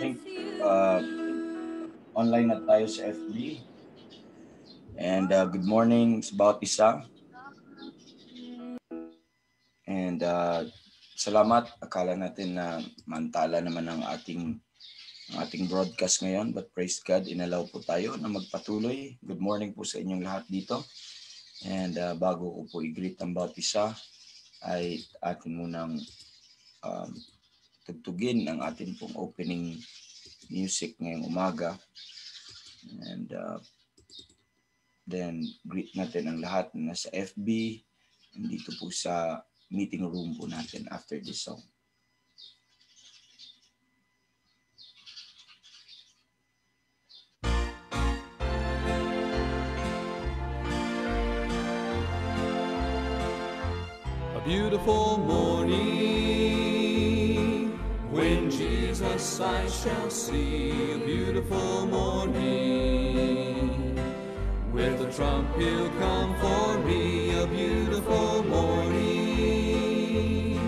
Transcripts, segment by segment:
think uh, online na tayo sa FB. And good morning sa bawat isa. And salamat. Akala natin na mantala naman ang ating broadcast ngayon. But praise God, inalaw po tayo na magpatuloy. Good morning po sa inyong lahat dito. And bago ko po i-greet ang bawat isa, ay atin munang tugtugin ang atin pong opening music ngayong umaga. And then greet natin ang lahat na nasa FB, dito po sa meeting room po natin after this song. A beautiful morning, when Jesus I shall see. A beautiful morning, with a trump he'll come for me. A beautiful morning,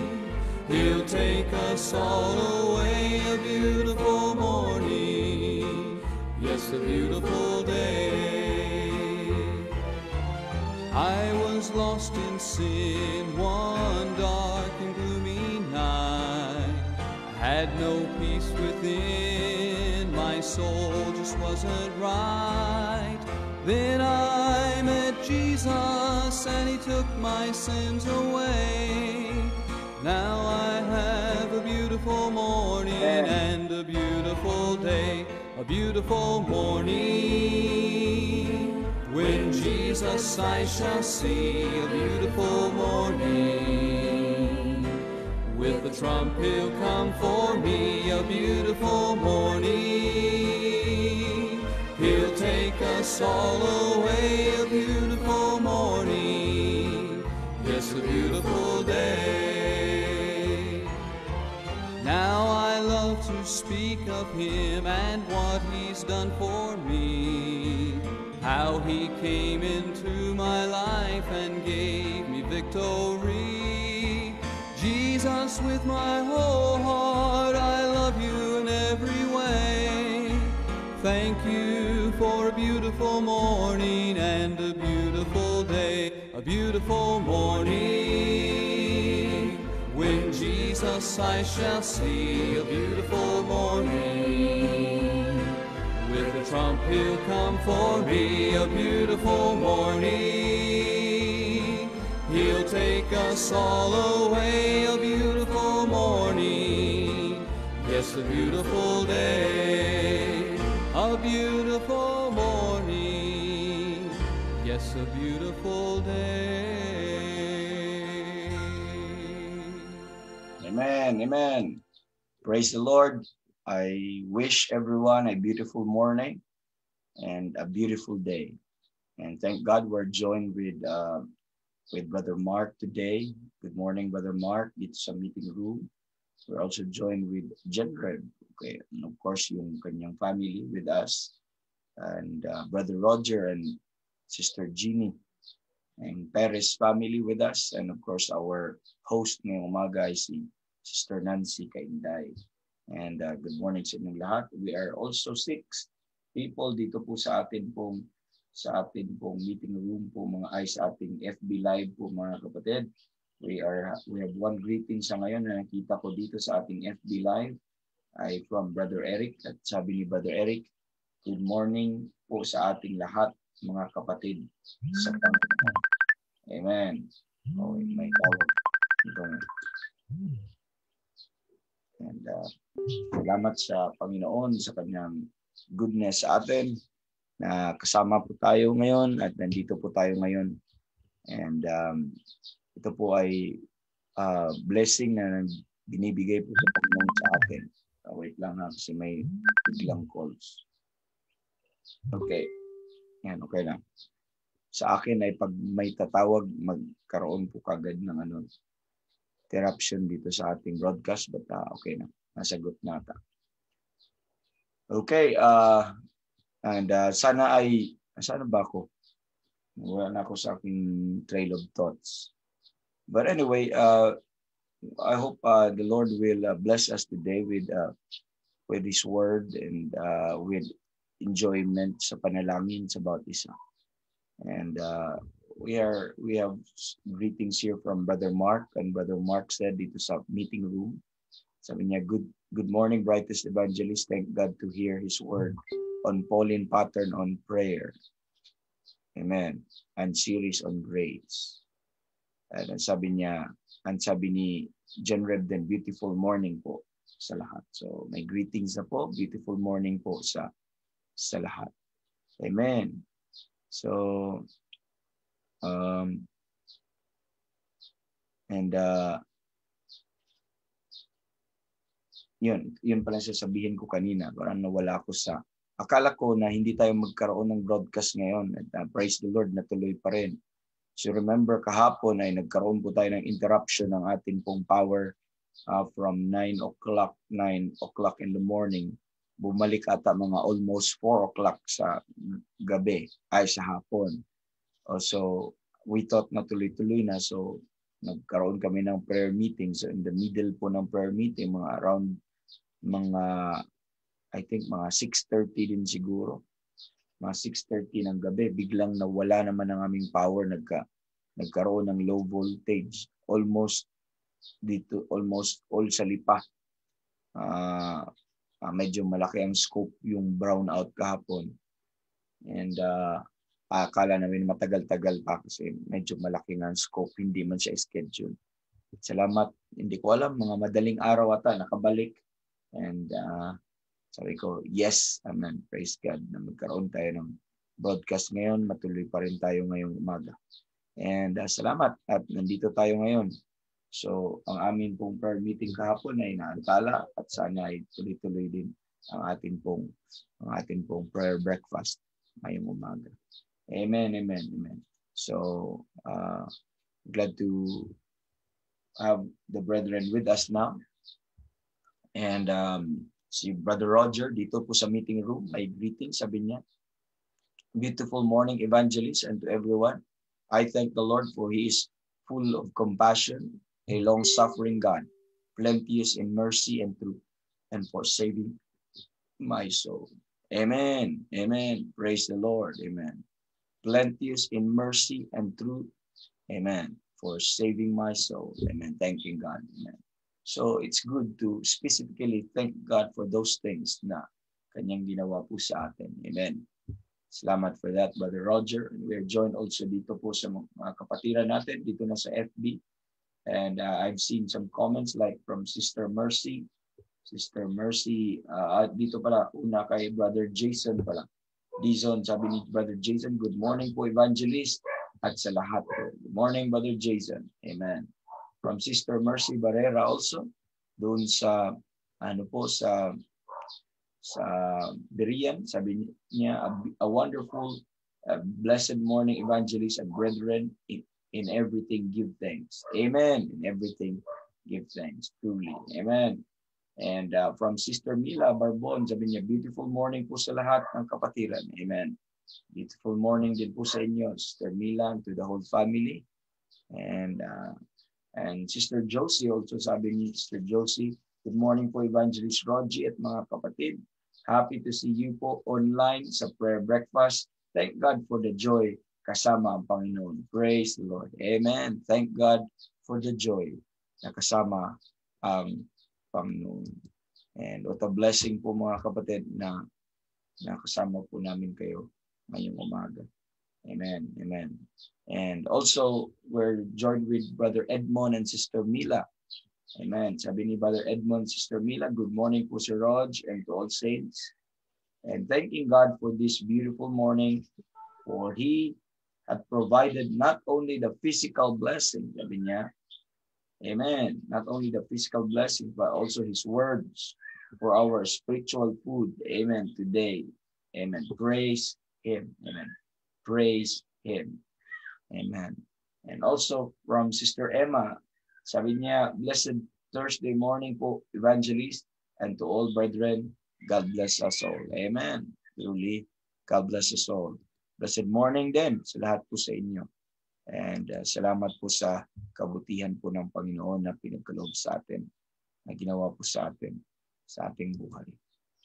he'll take us all away. A beautiful morning, yes, a beautiful day. I was lost in sin one dark and gloomy night. I had no peace within, my soul just wasn't right. Then I met Jesus and he took my sins away. Now I have a beautiful morning and a beautiful day. A beautiful morning, when Jesus I shall see. A beautiful morning, with the trump he'll come for me. A beautiful morning, he'll take us all away. A beautiful morning, yes, a beautiful day. Now I love to speak of him and what he's done for me, how he came into my life and gave me victory. Jesus, with my whole heart, I love you in every way. Thank you for a beautiful morning and a beautiful day. A beautiful morning, when Jesus I shall see. A beautiful morning, with the trump he'll come for me. A beautiful morning, he'll take us all away. A beautiful morning, yes, a beautiful day. A beautiful morning, yes, a beautiful day. Amen, amen. Praise the Lord. I wish everyone a beautiful morning and a beautiful day. And thank God we're joined with Brother Mark today. Good morning, Brother Mark. Dito sa meeting room. We're also joined with Jenred. Okay, and of course, yung kanyang family with us. And Brother Roger and Sister Jeannie. And Perez family with us. And of course, our host ngayong umaga ay si Sister Nancy Kainday. And good morning sa inyong lahat. We are also 6 people dito po sa atin pong meeting room po, mga ay sa ating FB live po, mga kapatid. We have one greeting sa ngayon na nakita ko dito sa ating FB live ay from Brother Eric. At sabi ni Brother Eric, good morning po sa ating lahat, mga kapatid sa Panginoon. Amen. Oh, may tawag. And salamat sa Panginoon sa kanyang goodness sa atin na kasama po tayo ngayon at nandito po tayo ngayon. And ito po ay blessing na binibigay po sa Panginoon sa atin. Wait lang ha, kasi may biglang calls. Okay. Yan, okay lang. Sa akin ay pag may tatawag, magkaroon po kagad ng interruption dito sa ating broadcast, but okay na. Nasagot na ata. Okay, and sana ba ako? Wala na ako sa aking trail of thoughts. But anyway, I hope the Lord will bless us today with with His Word and with enjoyment sa panalangin sa bawat isa. And we have greetings here from Brother Mark, and Brother Mark said dito sa meeting room, sabi niya, good morning, brightest evangelist. Thank God to hear His Word on Pauline pattern on prayer. Amen. And series on grace. And ang sabi ni John Redden, beautiful morning po sa lahat. So may greetings na po, beautiful morning po sa lahat. Amen. So yun pala sasabihin ko kanina, parang nawala ako sa akala ko na hindi tayo magkaroon ng broadcast ngayon. At, praise the Lord, natuloy pa rin. So remember, kahapon ay nagkaroon po tayo ng interruption ng ating pong power from 9 o'clock in the morning. Bumalik ata mga almost 4 o'clock sa gabi, ay sa hapon. So we thought na tuloy-tuloy na. So nagkaroon kami ng prayer meeting. So in the middle po ng prayer meeting, mga around I think mga 6:30 din siguro. Mga 6:30 ng gabi, biglang nawala naman ang aming power. Nagkaroon ng low voltage. Almost all sa Lipa. Medyo malaki ang scope yung brownout kahapon. And akala namin matagal-tagal pa kasi medyo malaki nga ang scope. Hindi man siya schedule. Salamat. Hindi ko alam, mga madaling araw ata nakabalik. And sabi ko, yes, amen, praise God na magkaroon tayo ng broadcast ngayon. Matuloy pa rin tayo ngayong umaga. And salamat at nandito tayo ngayon. So, ang amin pong prayer meeting kahapon ay naantala at sana ay tuloy-tuloy din ang ating pong prayer breakfast ngayong umaga. Amen, amen, amen. So, glad to have the brethren with us now. And si Brother Roger dito po sa meeting room, may greeting, sabi niya, beautiful morning, evangelist, and to everyone. I thank the Lord for He is full of compassion, a long-suffering God, plenteous in mercy and truth, and for saving my soul. Amen. Amen. Praise the Lord. Amen. Plenteous in mercy and truth. Amen. For saving my soul. Amen. Thanking God. Amen. So it's good to specifically thank God for those things na Kanyang ginawa po sa atin. Amen. Salamat for that, Brother Roger. And we're joined also dito po sa mga kapatiran natin dito na sa FB. And I've seen some comments like from Sister Mercy. Sister Mercy, dito pala, una kay Brother Jason pala. Dizon, sabi ni Brother Jason, good morning po, Evangelist. At sa lahat po. Good morning, Brother Jason. Amen. From Sister Mercy Barrera also, doon sa, sa Berian, sabi niya, a wonderful, blessed morning, Evangelist and brethren, in everything give thanks. Amen. In everything give thanks. Truly. Amen. And from Sister Mila Barbon, sabi niya, beautiful morning po sa lahat ng kapatiran. Amen. Beautiful morning din po sa inyo, Sister Mila, and to the whole family. And Sister Josie also, sabi ni Sister Josie, good morning po, Evangelist Rogie at mga kapatid. Happy to see you po online sa prayer breakfast. Thank God for the joy kasama ang Panginoon. Praise the Lord. Amen. Thank God for the joy na kasama ang Panginoon. And what a blessing po mga kapatid na kasama po namin kayo ngayong umaga. Amen. Amen. And also, we're joined with Brother Edmond and Sister Mila. Amen. Sabi ni Brother Edmond, Sister Mila, good morning po Sir Rog and to all saints. And thanking God for this beautiful morning, for He had provided not only the physical blessing, sabi niya, amen, not only the physical blessing, but also His words for our spiritual food. Amen. Today. Amen. Praise Him. Amen. Praise Him. Amen. And also from Sister Emma, sabi niya, blessed Thursday morning po, Evangelist, and to all brethren, God bless us all. Amen. Truly, God bless us all. Blessed morning din sa lahat po sa inyo. And salamat po sa kabutihan po ng Panginoon na pinagkaloob sa atin, na ginawa po sa atin, sa ating buhay.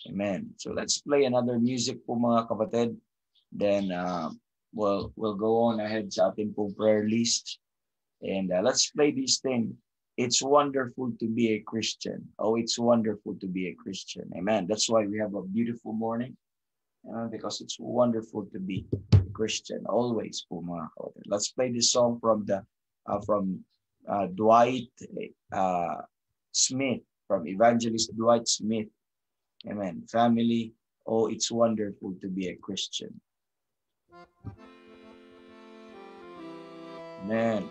Amen. So let's play another music po mga kapatid. Then we'll go on ahead sa ating pong prayer list. And let's play this thing. It's wonderful to be a Christian. Oh, it's wonderful to be a Christian. Amen. That's why we have a beautiful morning. Because it's wonderful to be a Christian. Always po mga kapatid. Let's play this song from Dwight Smith, from Evangelist Dwight Smith. Amen. Family, oh, it's wonderful to be a Christian. Amen.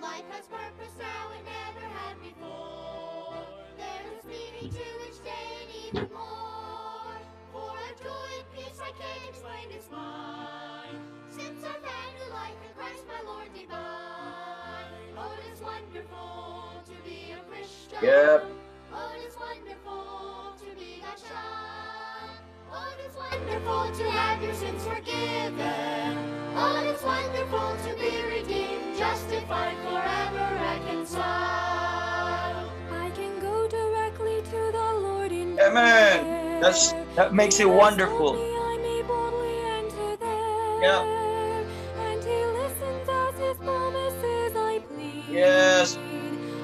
Life has purpose now and never had before. There is meaning to each day and even more. For a joy and peace I can't explain, it's mine. Since I found new life in Christ my Lord divine. Oh, it is wonderful to be a Christian. Yep. Oh, it is wonderful to be God's child. Oh, it is wonderful to have your sins forgiven. Oh, it is wonderful to be redeemed, justified, forever reconciled. I can go directly to the Lord in Amen. prayer. That makes it wonderful. I may boldly enter there. Yeah. And He listens as His promises I plead. Yes.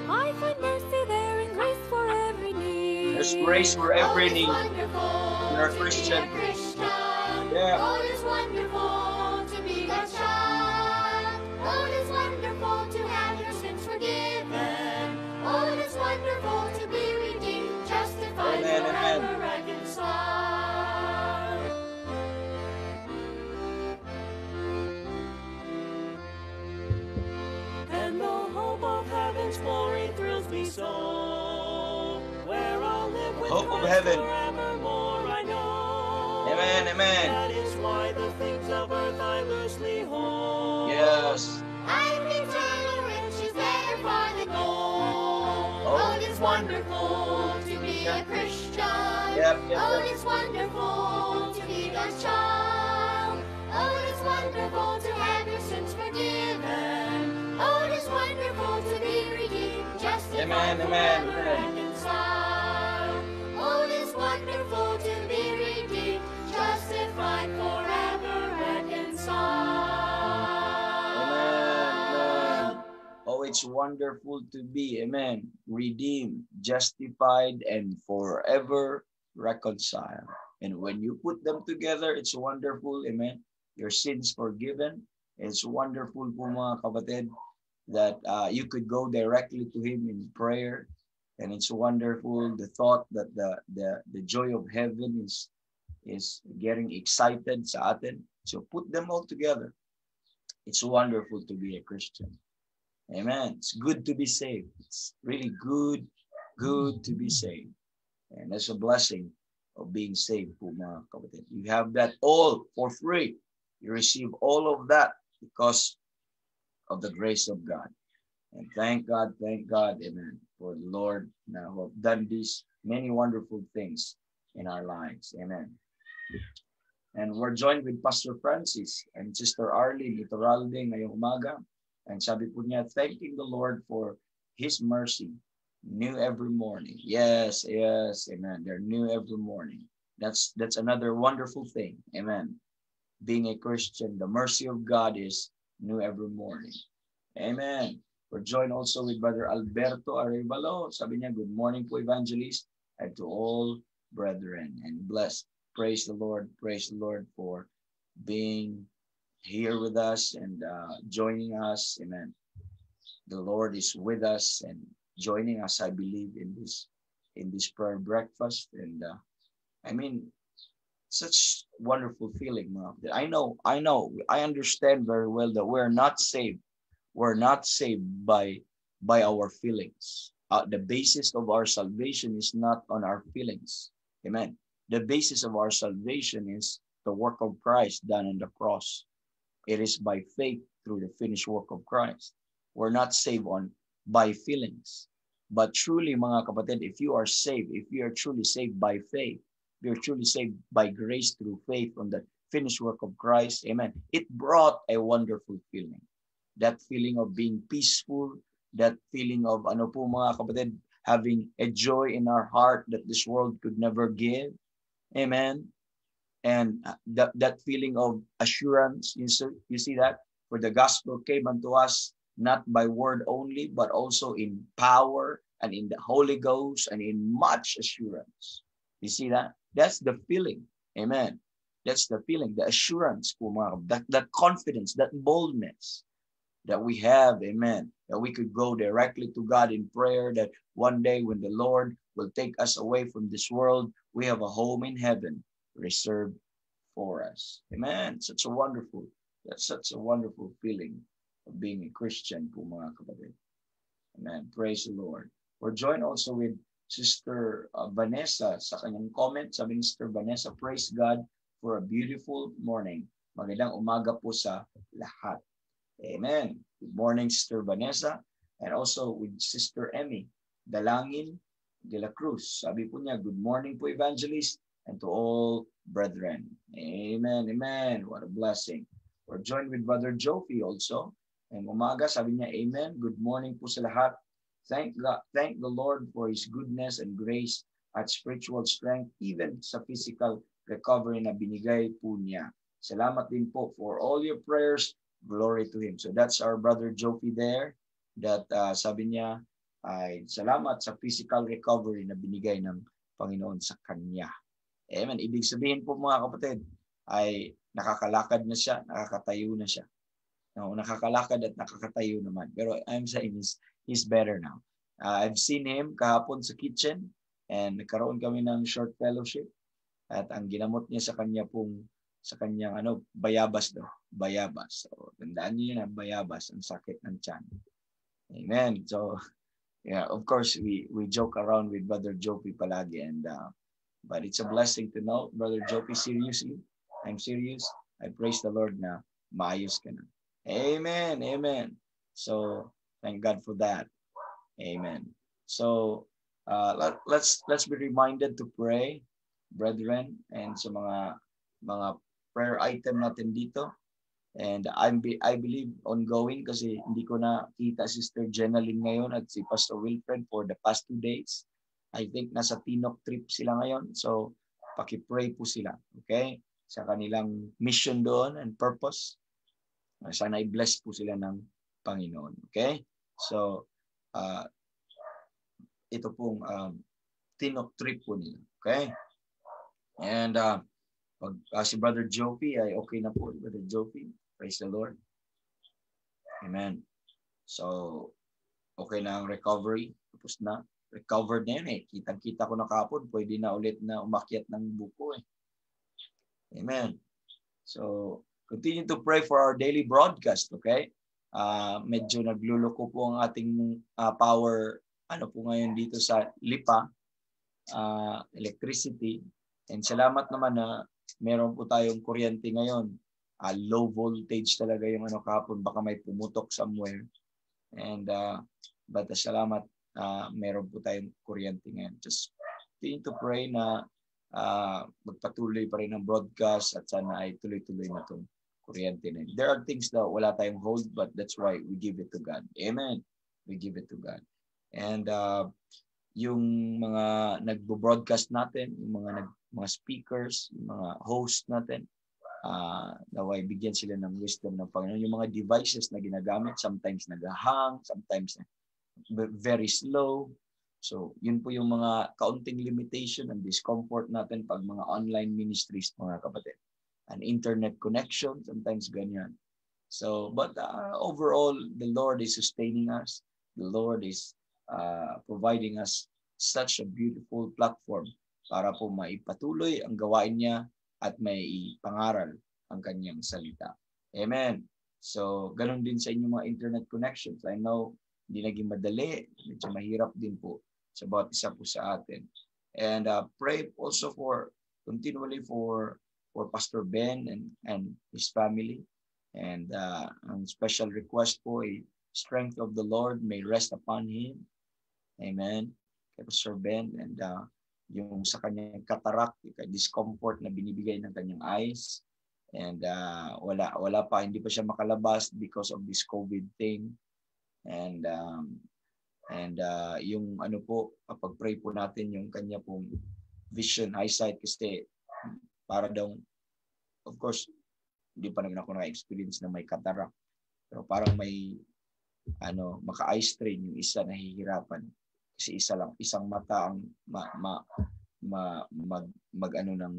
I find mercy there and grace for every need. There's grace for every need. You're a Christian. Yeah. Oh, it is wonderful to be God's child. Oh, it is wonderful to have your sins forgiven. Oh, it is wonderful to be redeemed, justified, Amen, amen. forever reconciled. And the hope of heaven's glory thrills me so. Where I'll live with Hope of Christ heaven. forevermore, I know. Amen, amen. That is why the things of earth I loosely hold. Yes. I've eternal riches better far than gold. Oh, it is wonderful to be a Christian. Yep, Oh, it is wonderful to be God's child. Oh, it is wonderful to have your sins forgiven. Oh, it is wonderful to be redeemed, justified, Amen, amen, forever amen. reconciled. Oh, it is wonderful to be redeemed, justified, forever reconciled. Oh, it's wonderful to be, amen, redeemed, justified, and forever reconciled. And when you put them together, it's wonderful, amen. Your sins forgiven. It's wonderful po mga kapatid that you could go directly to Him in prayer. And it's wonderful, the thought that the joy of heaven is getting excited sa atin. So put them all together. It's wonderful to be a Christian. Amen. It's good to be saved. It's really good to be saved. And that's a blessing of being saved po mga kapatid. You have that all for free. You receive all of that because of the grace of God. And thank God, amen, for the Lord now who have done these many wonderful things in our lives. Amen. And we're joined with Pastor Francis and Sister Arlene Iturralde ngayong umaga. And sabi po niya, thanking the Lord for His mercy, new every morning. Yes, amen. They're new every morning. That's another wonderful thing. Amen. Being a Christian, the mercy of God is new every morning. Amen. We're joined also with Brother Alberto Arevalo. Sabi niya, good morning po, Evangelist, and to all brethren. And blessed. Praise the Lord for being here with us and joining us. Amen. The Lord is with us and joining us, I believe, in this prayer breakfast. And I mean, such wonderful feeling. I know. I understand very well that we're not saved. We're not saved by our feelings. The basis of our salvation is not on our feelings. Amen. The basis of our salvation is the work of Christ done on the cross. It is by faith through the finished work of Christ. We're not saved by feelings. But truly, mga kapatid, if you are saved, if you are truly saved by faith, if you're truly saved by grace through faith on the finished work of Christ, amen, it brought a wonderful feeling. That feeling of being peaceful, that feeling of, mga kapatid, having a joy in our heart that this world could never give. Amen. And that feeling of assurance, you see that? For the gospel came unto us not by word only, but also in power and in the Holy Ghost and in much assurance. You see that? That's the feeling. Amen. That's the feeling, the assurance, that confidence, that boldness that we have, amen, that we could go directly to God in prayer, that one day when the Lord will take us away from this world, we have a home in heaven reserved for us. Amen. That's such a wonderful feeling of being a Christian po mga kapatid. Amen. Praise the Lord. We're joined also with Sister Vanessa sa kanyang comment. Sabi ni Sister Vanessa, praise God for a beautiful morning. Magandang umaga po sa lahat. Amen. Good morning, Sister Vanessa. And also with Sister Emmy Dalangin de la Cruz. Sabi po niya, good morning po, Evangelist, and to all brethren. Amen. Amen. What a blessing. We're joined with Brother Jofi also. And umaga, sabi niya, amen. Good morning po sa lahat. Thank God, thank the Lord for His goodness and grace at spiritual strength, even sa physical recovery na binigay po niya. Salamat din po for all your prayers. Glory to Him. So that's our Brother Jofi there that sabi niya ay salamat sa physical recovery na binigay ng Panginoon sa kanya. Amen. Ibig sabihin po mga kapatid ay nakakalakad na siya, nakakatayo na siya. No, nakakalakad at nakakatayo naman. Pero I'm saying he's better now. I've seen him kahapon sa kitchen and nagkaroon kami ng short fellowship at ang ginamot niya sa kanyang bayabas daw. Bayabas. So, tandaan niyo yun, bayabas, ang sakit ng tiyan. Amen. So, yeah, of course, we joke around with Brother Jopi palagi and but it's a blessing to know, Brother Jopi, seriously. I'm serious. I praise the Lord na maayos ka na. Amen. Amen. So, thank God for that. Amen. So, let's be reminded to pray, brethren, and sa mga prayer item natin dito. And I believe ongoing kasi hindi ko na kita Sister Jenaline ngayon at si Pastor Wilfred for the past 2 days. I think nasa Tinok trip sila ngayon. So, paki-pray po sila. Okay? Sa kanilang mission doon and purpose. Sana i-bless po sila ng Panginoon. Okay? So, ito pong Tinok trip po nila. Okay? And si Brother Jofi ay okay na po. Brother Jofi, praise the Lord. Amen. So, okay na ang recovery. Tapos na. Recovered na yun eh. Kitang-kita ko na kapon. Pwede na ulit na umakyat ng buko eh. Amen. So, continue to pray for our daily broadcast, okay? Medyo nagluloko po ang ating power, po ngayon dito sa Lipa, electricity. And salamat naman na meron po tayong kuryente ngayon. Low voltage talaga yung kahapon. Baka may pumutok somewhere. And, but salamat, meron po tayong kuryente ngayon. Just continue to pray na magpatuloy pa rin ang broadcast at sana ay tuloy-tuloy na itong kuryente na yun. There are things that wala tayong hold, but that's why we give it to God. Amen. We give it to God. And yung mga nagbo-broadcast natin, yung mga speakers, yung mga host natin, naway bigyan sila ng wisdom ng Panginoon. Yung mga devices na ginagamit, sometimes nag-hang, sometimes very slow. So, yun po yung mga kaunting limitation and discomfort natin pag mga online ministries, mga kapatid. An internet connection, sometimes ganyan. So, but overall, the Lord is sustaining us. The Lord is providing us such a beautiful platform para po maipatuloy ang gawain niya at may ipangaral ang kanyang salita. Amen. So, ganun din sa inyong mga internet connections. I know, hindi naging madali. Medyo mahirap din po sa bawat isa po sa atin. And pray also continually for Pastor Ben and his family. And ang special request po ay strength of the Lord may rest upon him. Amen. Kay Pastor Ben and yung sa kanyang cataract, discomfort na binibigay ng kanyang eyes. And wala pa, hindi pa siya makalabas because of this COVID thing. And And yung ano po, kapag pray po natin yung kanya pong vision, eyesight, kasi para daw, of course, hindi pa naman ako na-experience na may cataract. Pero parang may maka-eye strain yung isa, nahihirapan. Kasi isang mata ang ng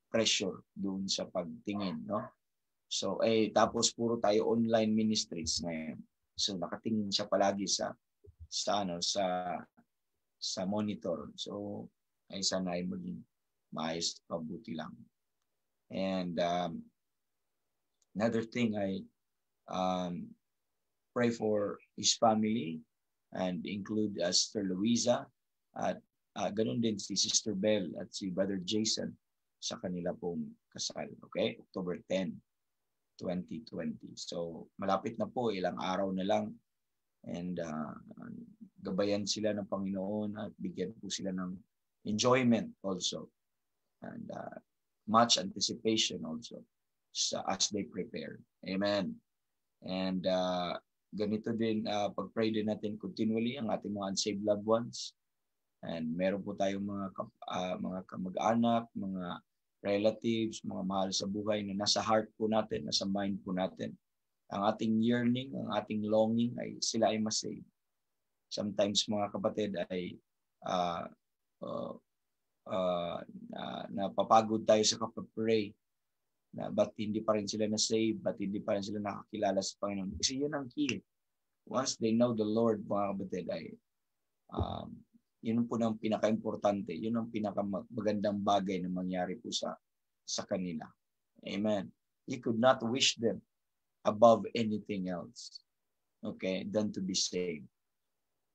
pressure doon sa pagtingin, no? So, tapos puro tayo online ministries ngayon. So, nakatingin siya palagi sa monitor. So, ay sana ay maging maayos, pabuti lang. And another thing, I pray for his family and include Sister Luisa at ganun din si Sister Belle at si Brother Jason sa kanila pong kasal. Okay? October 10, 2020. So, malapit na po, ilang araw na lang. And gabayan sila ng Panginoon at bigyan po sila ng enjoyment also. And much anticipation also as they prepare. Amen. And ganito din, pag-pray din natin continually ang ating mga unsaved loved ones. And meron po tayong mga kamag-anak, mga relatives, mga mahal sa buhay na nasa heart po natin, nasa mind po natin. Ang ating yearning, ang ating longing ay sila ay masave. Sometimes mga kapatid ay napapagod tayo sa kapag-pray na ba't hindi pa rin sila na-save, ba't hindi pa rin sila nakakilala sa Panginoon. Kasi yun ang key. Once they know the Lord, mga kapatid, ay yun po ang pinaka-importante. Yun ang pinaka-magandang bagay na mangyari po sa kanila. Amen. You could not wish them above anything else, okay, than to be saved.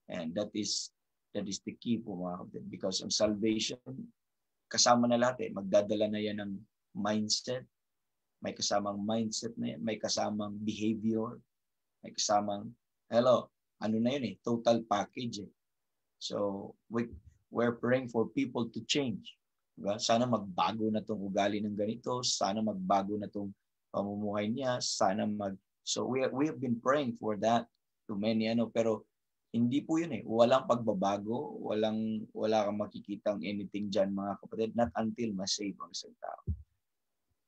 And that is the key po, mga kapatid, because ang salvation, kasama na lahat magdadala na yan ng mindset. May kasamang mindset na yan, may kasamang behavior, may kasamang, ano na yun total package So, we're praying for people to change. Diba? Sana magbago na tong ugali ng ganito. Sana magbago na tong pamumuhay niya. So, we have been praying for that to many, pero hindi po yun Walang pagbabago. Wala kang makikitang anything dyan, mga kapatid. Not until masave ang isang tao.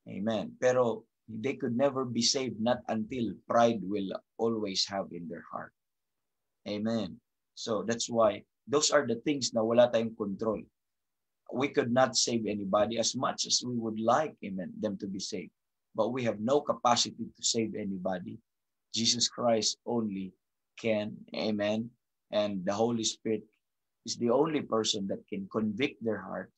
Amen. Pero, they could never be saved not until pride will always have in their heart. Amen. So, that's why those are the things na wala tayong control. We could not save anybody as much as we would like, them to be saved. But we have no capacity to save anybody. Jesus Christ only can. Amen. And the Holy Spirit is the only person that can convict their heart.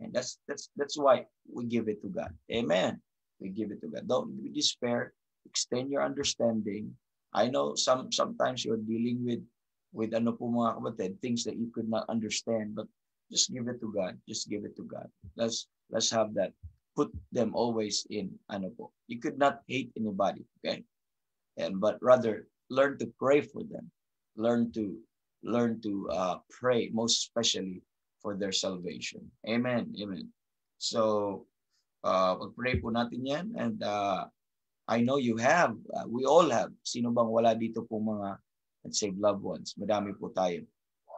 And that's why we give it to God. Amen. We give it to God. Don't despair. Extend your understanding. I know sometimes you're dealing with mga kapatid, things that you could not understand, but just give it to God. Just give it to God. Let's have that. Put them always in You could not hate anybody, okay? But rather learn to pray for them. Learn to pray, most especially for their salvation. Amen. Amen. So, pag-pray po natin yan, and I know you have, we all have. Sino bang wala dito po mga unsaved loved ones? Madami po tayo.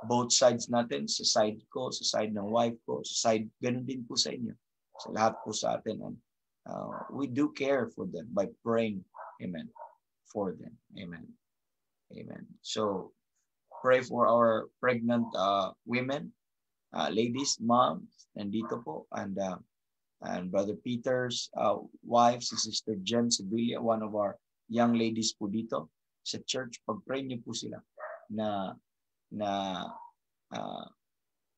Both sides natin, sa side ko, sa side ng wife ko, sa side, ganun din po sa inyo. Sa lahat po sa atin. And, we do care for them by praying, amen, for them. Amen. Amen. So, pray for our pregnant women, ladies, moms, nandito po, and Brother Peter's wife, si Sister Jen Sibilia, one of our young ladies po dito sa church. Pag-pray niyo po sila na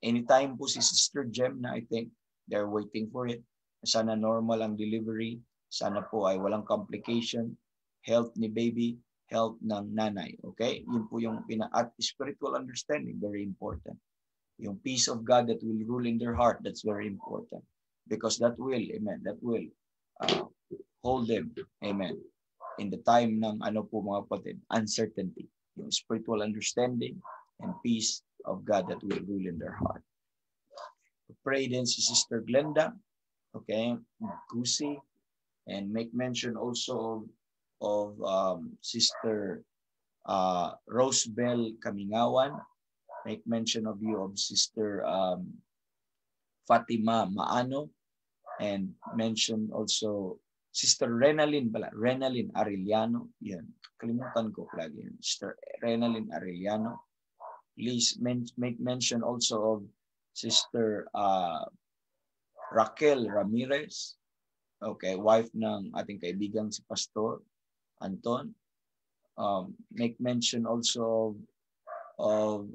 anytime po si Sister Jem na I think they're waiting for it. Sana normal ang delivery. Sana po ay walang complication. Health ni baby, health ng nanay. Okay? Yun po yung at spiritual understanding, very important. Yung peace of God that will rule in their heart, that's very important. Because that will, amen, that will hold them, amen, in the time ng mga kapatid, uncertainty, yung spiritual understanding and peace of God that will rule in their heart. Pray din si Sister Glenda, okay, Gusi, and make mention also of Sister Rosebel Kamingawan. Make mention of you of Sister Fatima Maano, and mention also Sister Renalyn Arellano. Yan. Kalimutan ko lagi yan. Sister Renalyn Arellano. Please make mention also of Sister Raquel Ramirez. Okay, wife ng ating kaibigang si Pastor Anton. Make mention also of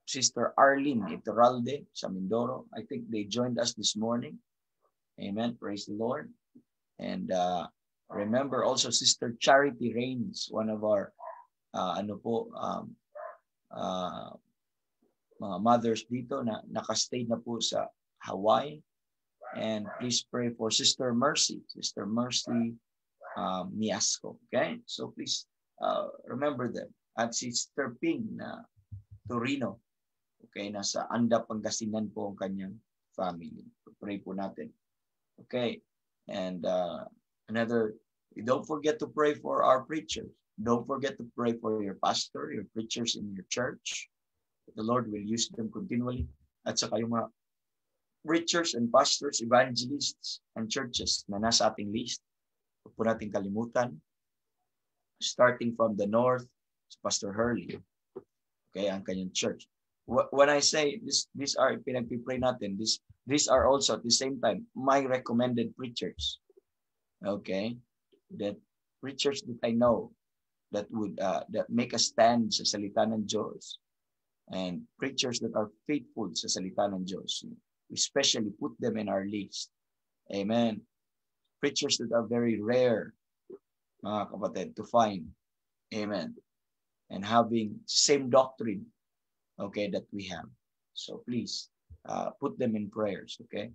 Sister Arlene Iturralde sa Mindoro. I think they joined us this morning. Amen. Praise the Lord. And remember also Sister Charity Reigns, one of our mga mothers dito na nakastay na po sa Hawaii. And please pray for Sister Mercy Miasco. Okay? So please remember them. At Sister Ping na Torino. Okay, nasa Anda, Pangasinan po ang kanyang family. Pray po natin. Okay. And don't forget to pray for our preachers. Don't forget to pray for your pastor, your preachers in your church. The Lord will use them continually. At saka yung mga preachers and pastors, evangelists, and churches na nasa ating list. Huwag po natin kalimutan. Starting from the north, Pastor Hurley. Okay, ang kanyang church. When I say these are pinagpipray natin, these are also at the same time my recommended preachers. Okay, that preachers that I know that would that make a stand sa salita ng Diyos, and preachers that are faithful sa salita ng Diyos. We especially put them in our list. Amen. Preachers that are very rare, mga kapatid, to find. Amen. And having same doctrine, okay, that we have. So please put them in prayers, okay?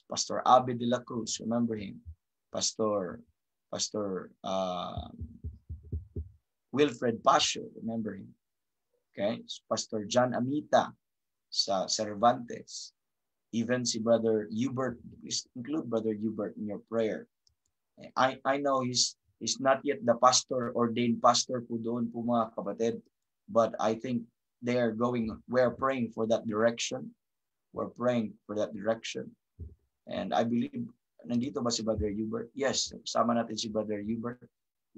Pastor Abe de la Cruz, remember him. Pastor Wilfred Pasio, remember him. Okay? Pastor John Amita sa Cervantes. Even si Brother Hubert, please include Brother Hubert in your prayer. I know he's not yet the pastor, ordained pastor po doon po mga kapatid, but I think we're praying for that direction. We're praying for that direction. And I believe, nandito ba si Brother Hubert? Yes, kasama natin si Brother Hubert.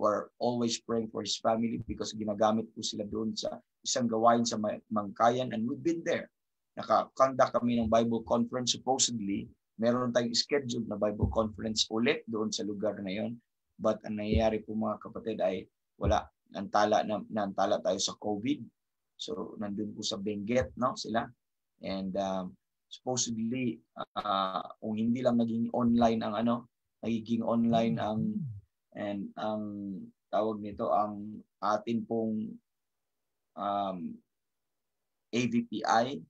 We're always praying for his family because ginagamit po sila doon sa isang gawain sa Mangkayan, and we've been there. Naka-conduct kami ng Bible conference. Supposedly, meron tayong scheduled na Bible conference ulit doon sa lugar na yon. But ang nangyayari po mga kapatid ay wala. Nantala tayo sa COVID. So, nandun po sa Benguet, no, sila. And supposedly, kung hindi lang naging online nagiging online ang tawag nito, ang atin pong AVPI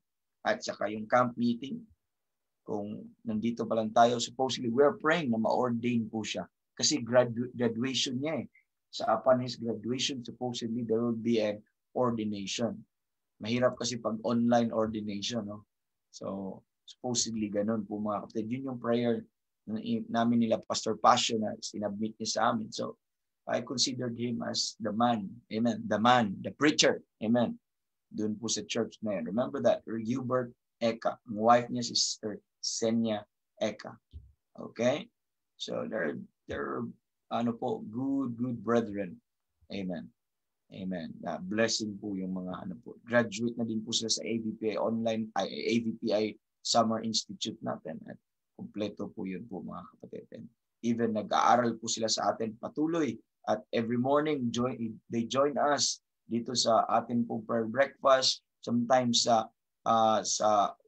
at saka yung camp meeting. Kung nandito pa lang tayo, supposedly we're praying na ma-ordain po siya. Kasi graduation niya eh. Upon his graduation, supposedly there will be an ordination. Mahirap kasi pag online ordination, no? So, supposedly ganun po mga kapatid. Yun yung prayer namin nila Pastor Passion na sinabmit niya sa amin. So, I considered him as the man. Amen. The man, the preacher. Amen. Doon po sa church na yun. Remember that, Hubert Eka. Ang wife niya, Sister Senya Eka. Okay? So, they're good brethren. Amen. Amen. Blessing po yung mga graduate na din po sila sa AVPI Summer Institute natin. At kompleto po yun po mga kapatid. And even nag-aaral po sila sa atin patuloy. At every morning, they join us dito sa atin pong prayer breakfast. Sometimes sa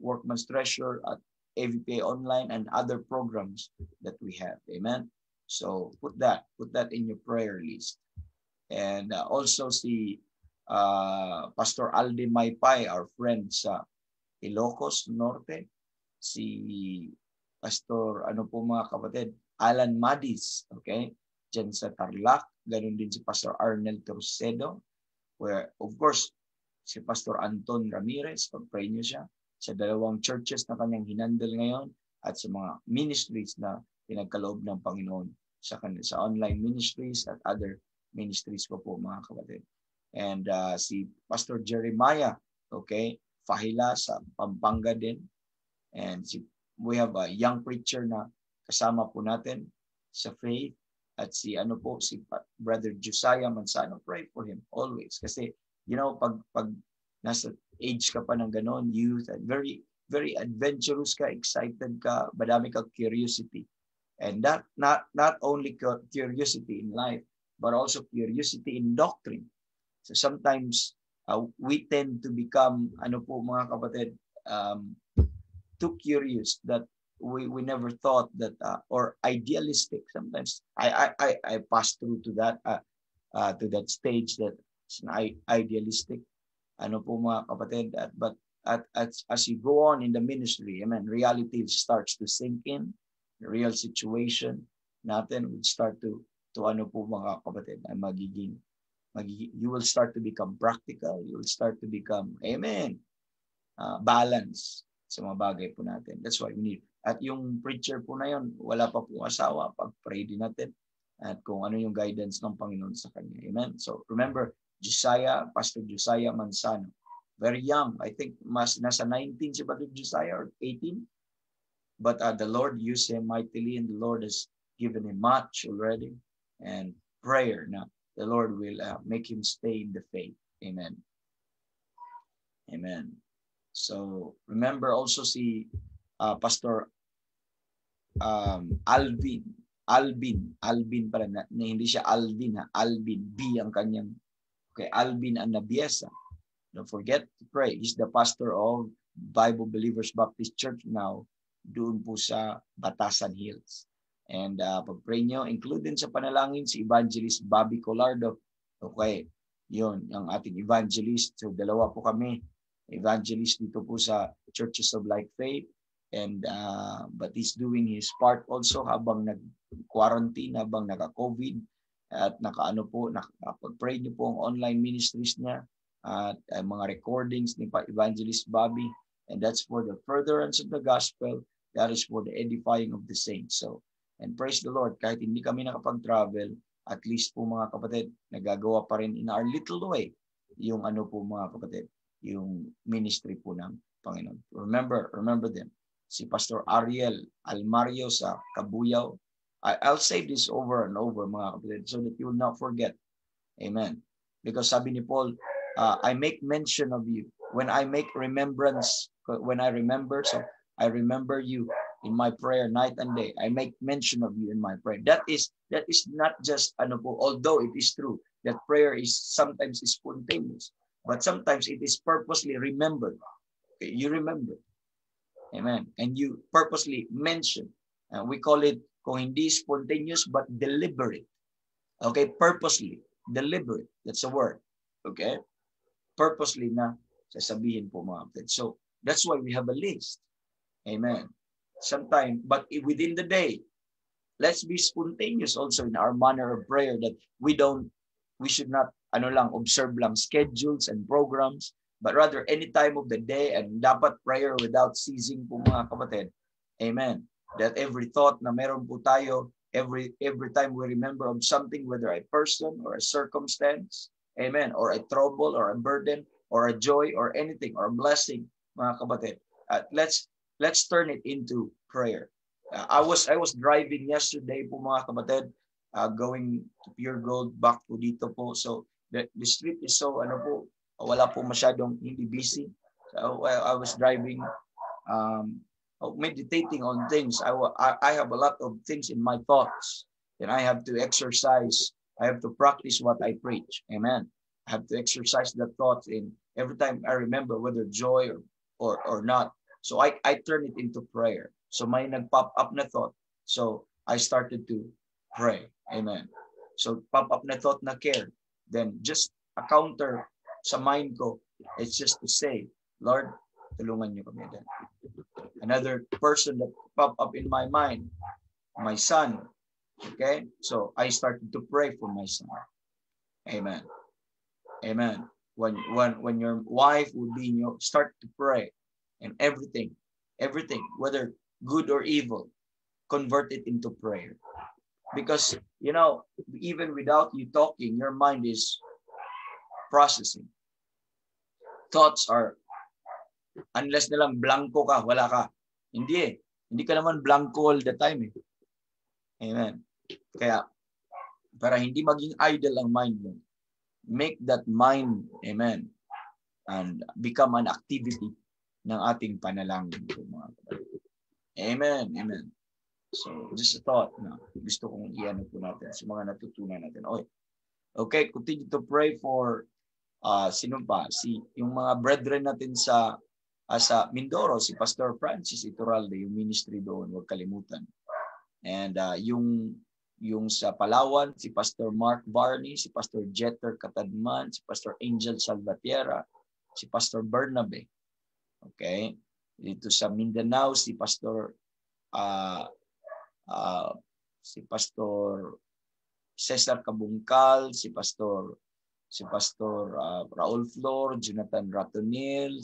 Workman's Treasure at AVPI Online and other programs that we have. Amen. So put that in your prayer list. And also si Pastor Alde Maypay, our friend sa Ilocos Norte, si Pastor mga kapatid, Alan Madis, okay, dyan sa Tarlac, ganun din si Pastor Arnel Torcedo, where of course si Pastor Anton Ramirez, pag-pray niyo siya sa dalawang churches na kanyang hinandle ngayon at sa mga ministries na pinagkaloob ng Panginoon sa online ministries at other ministries ko po mga kapatid. And si Pastor Jeremiah, okay, Fahila sa Pampanga din. And we have a young preacher na kasama po natin sa faith. At si Brother Josiah Manzano, pray for him always. Kasi, pag nasa age ka pa ng ganon, youth, and very, very adventurous ka, excited ka, madami ka curiosity. And that not only curiosity in life, but also curiosity in doctrine. So sometimes we tend to become, mga kapatid, too curious that we never thought that, or idealistic. Sometimes I pass through to that stage that it's idealistic. Mga kapatid, but as you go on in the ministry, amen, reality starts to sink in. The real situation natin would start to mga kapatid, ay magiging you will start to become practical. You will start to become, amen, balance sa mga bagay po natin. That's why we need. At yung preacher po na yun, wala pa po asawa, pag-pray din natin at kung ano yung guidance ng Panginoon sa kanya. Amen. So remember, Pastor Josiah Manzano, very young. I think nasa 19 si Pastor Josiah or 18. But the Lord used him mightily, and the Lord has given him much already. And prayer now, the Lord will make him stay in the faith. Amen. Amen. So remember also si Pastor Alvin pala na hindi siya Alvin Alvin B ang kanyang, okay, Alvin Anabiesa. Don't forget to pray. He's the pastor of Bible Believers Baptist Church now doon po sa Batasan Hills. And pag-pray nyo, include din sa panalangin si Evangelist Bobby Colardo. Okay, yun, ang ating evangelist. So dalawa po kami, evangelist dito po sa Churches of Light Faith. And but he's doing his part also habang nag-quarantine, habang naka-COVID. At nakapag-pray nyo po ang online ministries niya at mga recordings ni Evangelist Bobby. And that's for the furtherance of the gospel. That is for the edifying of the saints. So, and praise the Lord, kahit hindi kami nakapag-travel, at least po mga kapatid, nagagawa pa rin in our little way yung po mga kapatid, yung ministry po ng Panginoon. Remember them. Si Pastor Ariel Almario sa Kabuyaw. I'll say this over and over mga kapatid so that you will not forget. Amen. Because sabi ni Paul, I make mention of you. When I make remembrance, when I remember, so I remember you in my prayer night and day. I make mention of you in my prayer. That is not just although it is true that prayer is sometimes spontaneous, but sometimes it is purposely remembered. Okay, you remember. Amen. And you purposely mention. We call it kung hindi spontaneous but deliberate. Okay, purposely, deliberate. That's a word. Okay? Purposely na sasabihin po mga kapatid. So, that's why we have a list. Amen. Sometimes, but within the day, let's be spontaneous also in our manner of prayer that we should not, observe lang schedules and programs, but rather any time of the day and dapat prayer without ceasing po mga kapatid. Amen. That every thought na meron po tayo, every time we remember of something, whether a person or a circumstance, amen, or a trouble or a burden or a joy or anything or a blessing, mga kapatid, let's turn it into prayer. I was driving yesterday po mga kapatid, going to Pure Gold back po dito po. So the street is so wala po masyadong hindi busy. So I was driving, meditating on things. I have a lot of things in my thoughts, and I have to exercise. I have to practice what I preach. Amen. I have to exercise the thoughts in every time I remember, whether joy or not. So I turn it into prayer. So may nag-pop up na thought. So I started to pray. Amen. So pop up na thought na care. Then just a counter sa mind ko. It's just to say, Lord, tulungan niyo kami din. Another person that pop up in my mind, my son. Okay? So I started to pray for my son. Amen. Amen. When your wife would be in your, start to pray, and everything, whether good or evil, convert it into prayer. Because, you know, even without you talking, your mind is processing. Thoughts are, unless na lang blanco ka, wala ka. Hindi eh. Hindi ka naman blanco all the time eh. Amen. Kaya, para hindi maging idle ang mind mo, make that mind, amen, and become an activity ng ating panalangin. Amen. Amen. So, just a thought na gusto kong iano po natin sa mga natutunan natin. Okay, continue to pray for sino pa? Yung mga brethren natin sa Mindoro, si Pastor Francis Iturralde, yung ministry doon, huwag kalimutan. And yung sa Palawan, si Pastor Mark Barney, si Pastor Jeter Katadman, si Pastor Angel Salvatierra, si Pastor Bernabe. Okay? Dito sa Mindanao, si Pastor Cesar Cabungcal, si Pastor Raul Flor, Jonathan Ratonil,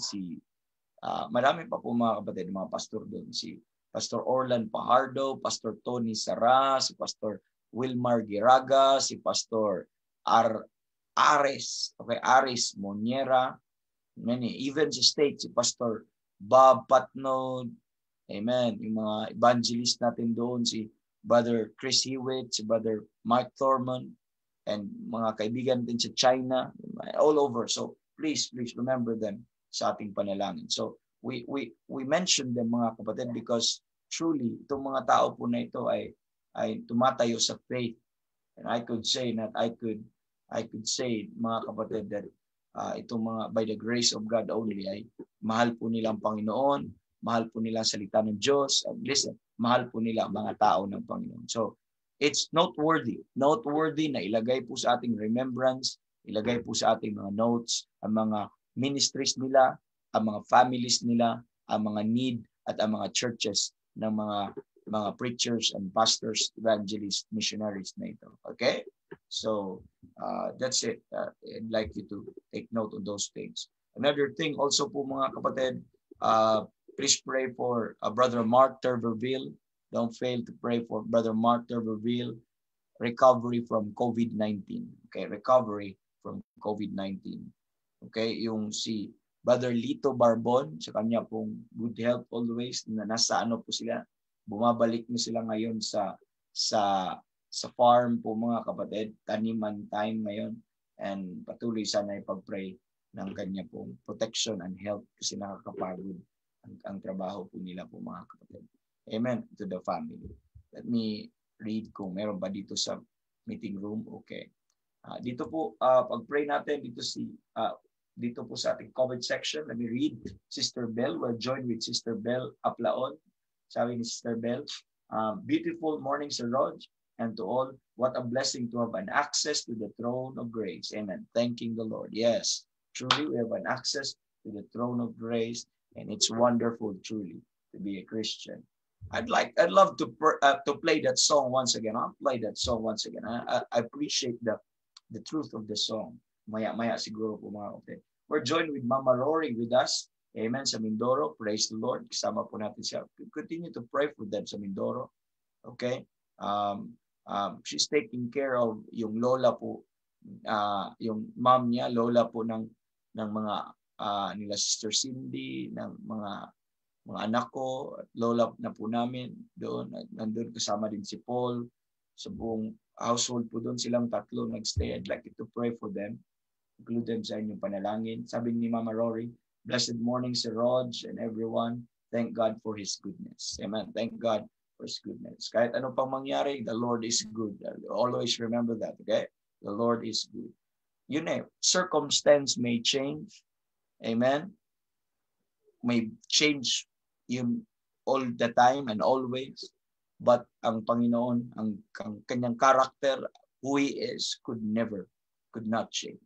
marami pa po mga kapatid, mga pastor doon, si Pastor Orlan Pajardo, Pastor Tony Sara, si Pastor Wilmar Giraga, si Pastor Ares Moniera, even sa state, si Pastor Bob Patnod, amen, yung mga evangelist natin doon, si Brother Chris Hewitt, si Brother Mike Thorman, and mga kaibigan din sa China, all over. So please remember them sa ating panalangin. So we mention them mga kapatid because truly itong mga tao po na ito ay tumatayo sa faith. And I could say mga kapatid that itong mga by the grace of God only ay mahal po nila ang Panginoon, mahal po nila ang salita ng Diyos, and listen, mahal po nila ang mga tao ng Panginoon. So it's noteworthy na ilagay po sa ating remembrance, ilagay po sa ating mga notes, ang mga ministries nila, ang mga families nila, ang mga need at ang mga churches ng mga preachers and pastors, evangelists, missionaries na ito. Okay? So, that's it. I'd like you to take note of those things. Another thing also po mga kapatid, please pray for Brother Mark Turberville. Don't fail to pray for Brother Mark Turberville, recovery from COVID-19. Okay, recovery from COVID-19. Okay, yung si Brother Lito Barbon, sa kanya pong good health always, na nasa po sila, bumabalik na sila ngayon sa farm po mga kapatid, taniman time ngayon, and patuloy sana ipag-pray ng kanya pong protection and health kasi nakakapagod ang trabaho po nila po mga kapatid. Amen to the family. Let me read kung meron ba dito sa meeting room. Okay. Dito po, pag-pray natin dito po sa ating comment section. Let me read. Sister Bell, we're joined with Sister Bell Aplaon. Sabi ni Sister Bell, beautiful morning, Sir Rod, and to all, what a blessing to have an access to the throne of grace. Amen. Thanking the Lord. Yes, truly we have an access to the throne of grace, and it's wonderful, truly, to be a Christian. I'd love to play that song once again. I'll play that song once again. I appreciate the truth of the song. Maya siguro po mga kapatid. We're joined with Mama Rory with us. Amen. Sa Mindoro. Praise the Lord. Kasama po natin siya. Continue to pray for them sa Mindoro. Okay. She's taking care of yung lola po, yung mom niya, lola po ng mga nila Sister Cindy, ng mga anak ko, lola na po namin doon. Nandun kasama din si Paul. Sa buong household po doon, silang tatlo nagstay. I'd like you to pray for them. Include them sa inyong panalangin. Sabi ni Mama Rory, blessed morning, Sir Rog and everyone. Thank God for His goodness. Amen. Thank God for His goodness. Kahit ano pang mangyari, the Lord is good. Always remember that, okay? The Lord is good. You know, circumstance may change. Amen. May change yung all the time and always, but ang Panginoon, ang kanyang character, who He is, could not change.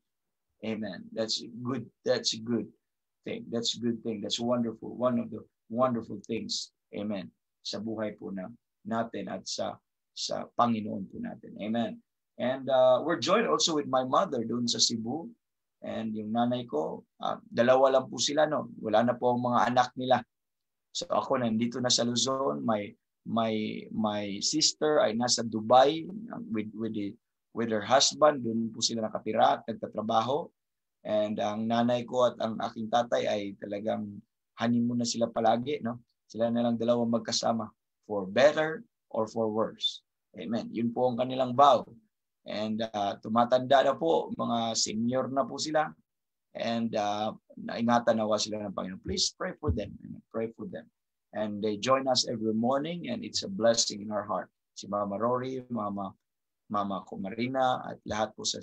Amen. That's a good thing. That's a good thing. That's wonderful. One of the wonderful things. Amen. Sa buhay po natin at sa Panginoon po natin. Amen. And we're joined also with my mother doon sa Cebu. And yung nanay ko, dalawa lang po sila noon. Wala na po ang mga anak nila. So ako nandito na sa Luzon, my my sister ay nasa Dubai with her husband. Doon po sila nakatira at nagtatrabaho. And ang nanay ko at ang aking tatay ay talagang honeymoon na sila palagi, no? Sila na lang dalawang magkasama, for better or for worse. Amen. Yun po ang kanilang vow. And tumatanda na po, mga senior na po sila. And naingatan nawa sila ng Panginoon. Please pray for them. Pray for them. And they join us every morning and it's a blessing in our heart. Si Mama Rory, Mama Comarina, at lahat po sa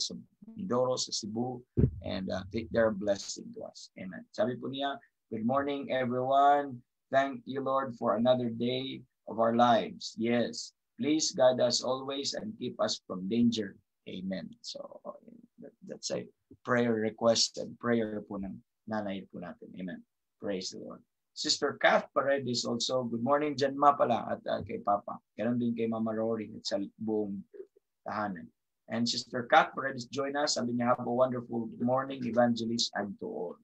Mindoro, sa Cebu. And they're a blessing to us. Amen. Sabi po niya, good morning everyone. Thank you Lord for another day of our lives. Yes. Please guide us always and keep us from danger. Amen. So that's a prayer request and prayer po ng nanay po natin. Amen. Praise the Lord. Sister Kath Paredes also, good morning dyan ma pala at kay Papa. Ganon din kay Mama Rory at sa buong tahanan. And Sister Kath Paredes join us. Sabi niya, have a wonderful morning, evangelist and to all.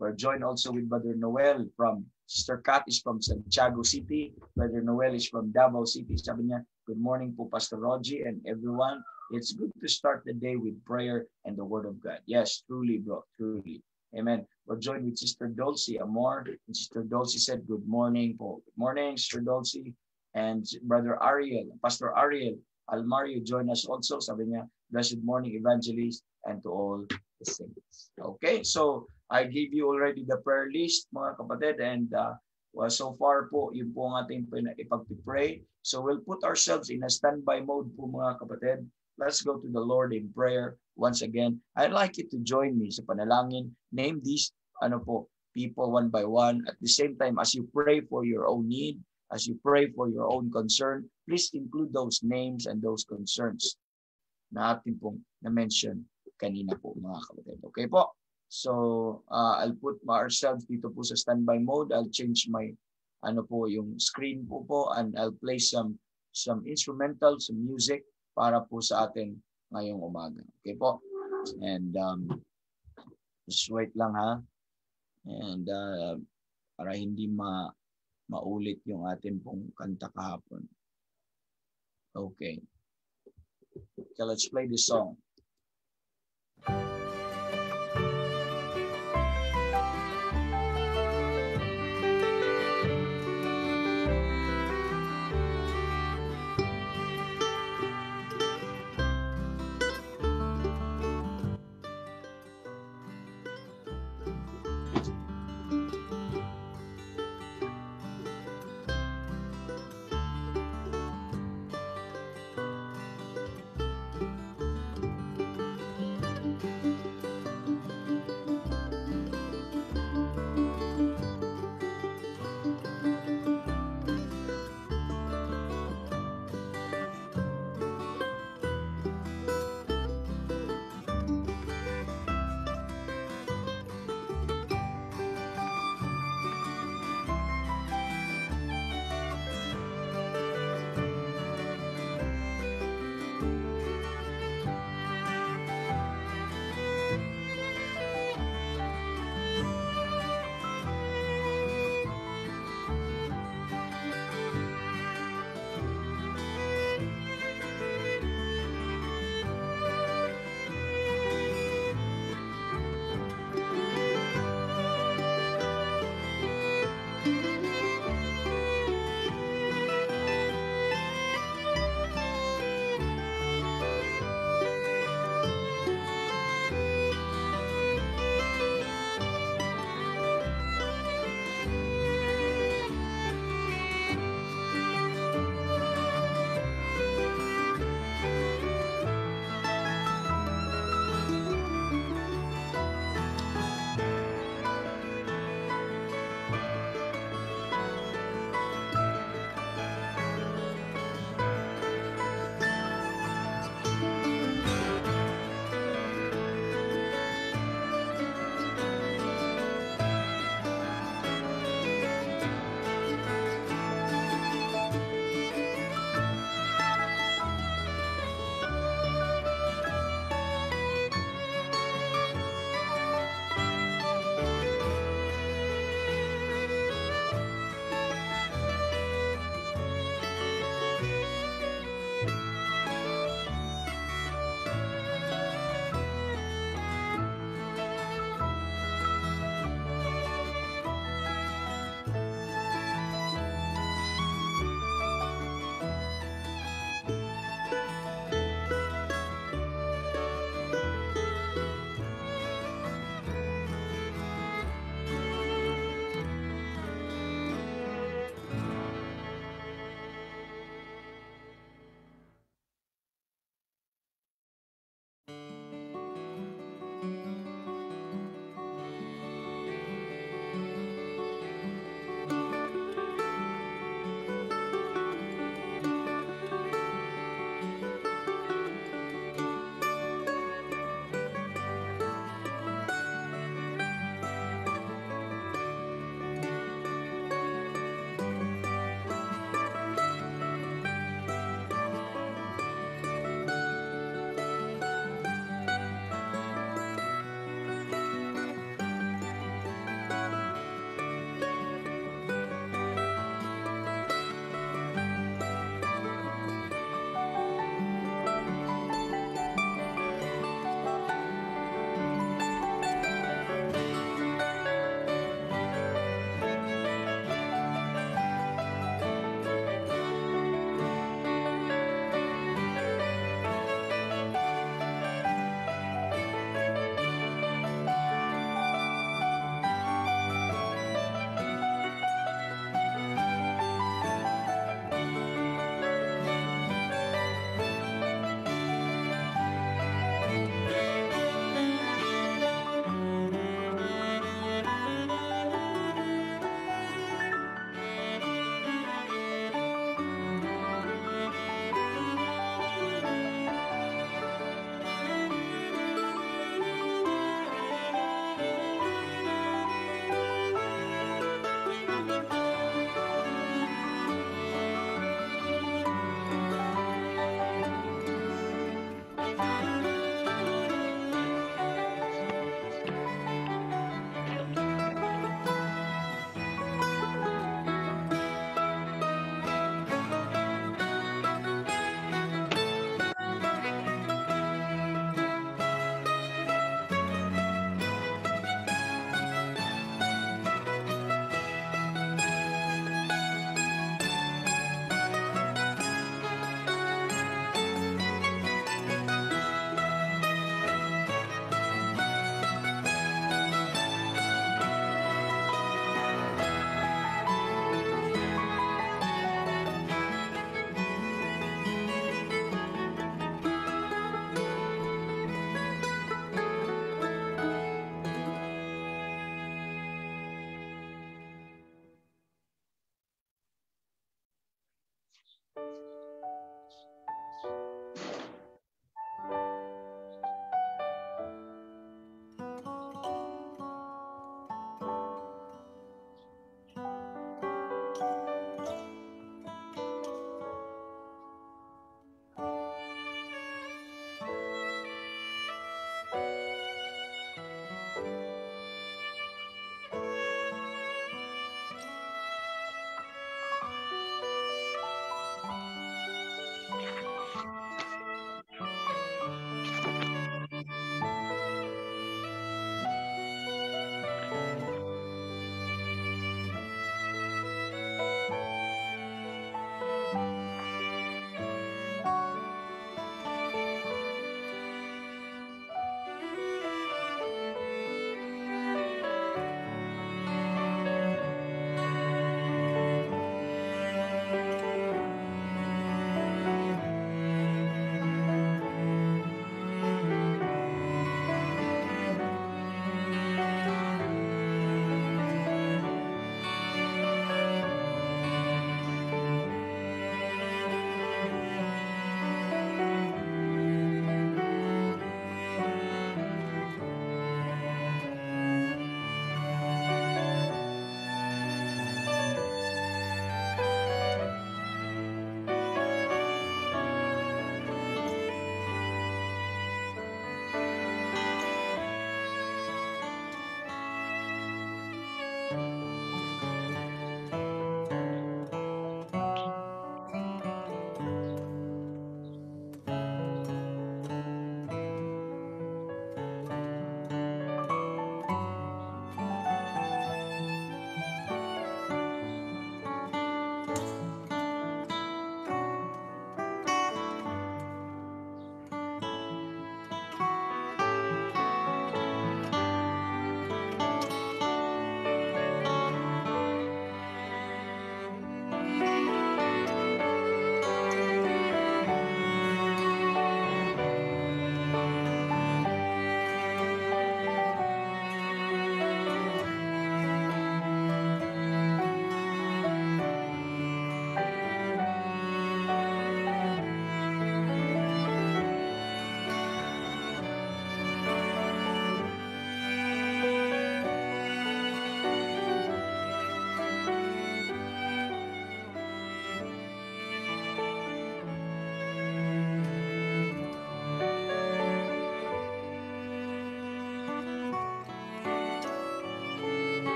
We're joined also with Brother Noel from Sister Kat is from Santiago City. Brother Noel is from Davao City. Sabi niya, good morning po Pastor Rogie and everyone. It's good to start the day with prayer and the Word of God. Yes, truly bro, truly. Amen. We're joined with Sister Dulcie Amor. And Sister Dulcie said, good morning po. Good morning, Sister Dulcie. And Brother Ariel, Pastor Ariel Almario join us also. Sabi niya, blessed morning evangelist and to all the saints. Okay, so I gave you already the prayer list, mga kapatid, and well, so far po, yun po ang ating ipag-pray. So we'll put ourselves in a standby mode po, mga kapatid. Let's go to the Lord in prayer once again. I'd like you to join me sa panalangin. Name these people one by one. At the same time, as you pray for your own need, as you pray for your own concern, please include those names and those concerns na ating pong na-mention kanina po, mga kapatid. Okay po? So, I'll put ourselves dito po sa standby mode. I'll change my, yung screen po and I'll play some instrumental, some music para po sa atin ngayong umaga. Okay po? And just wait lang ha. And para hindi maulit yung atin pong kanta kahapon. Okay. Okay, let's play this song.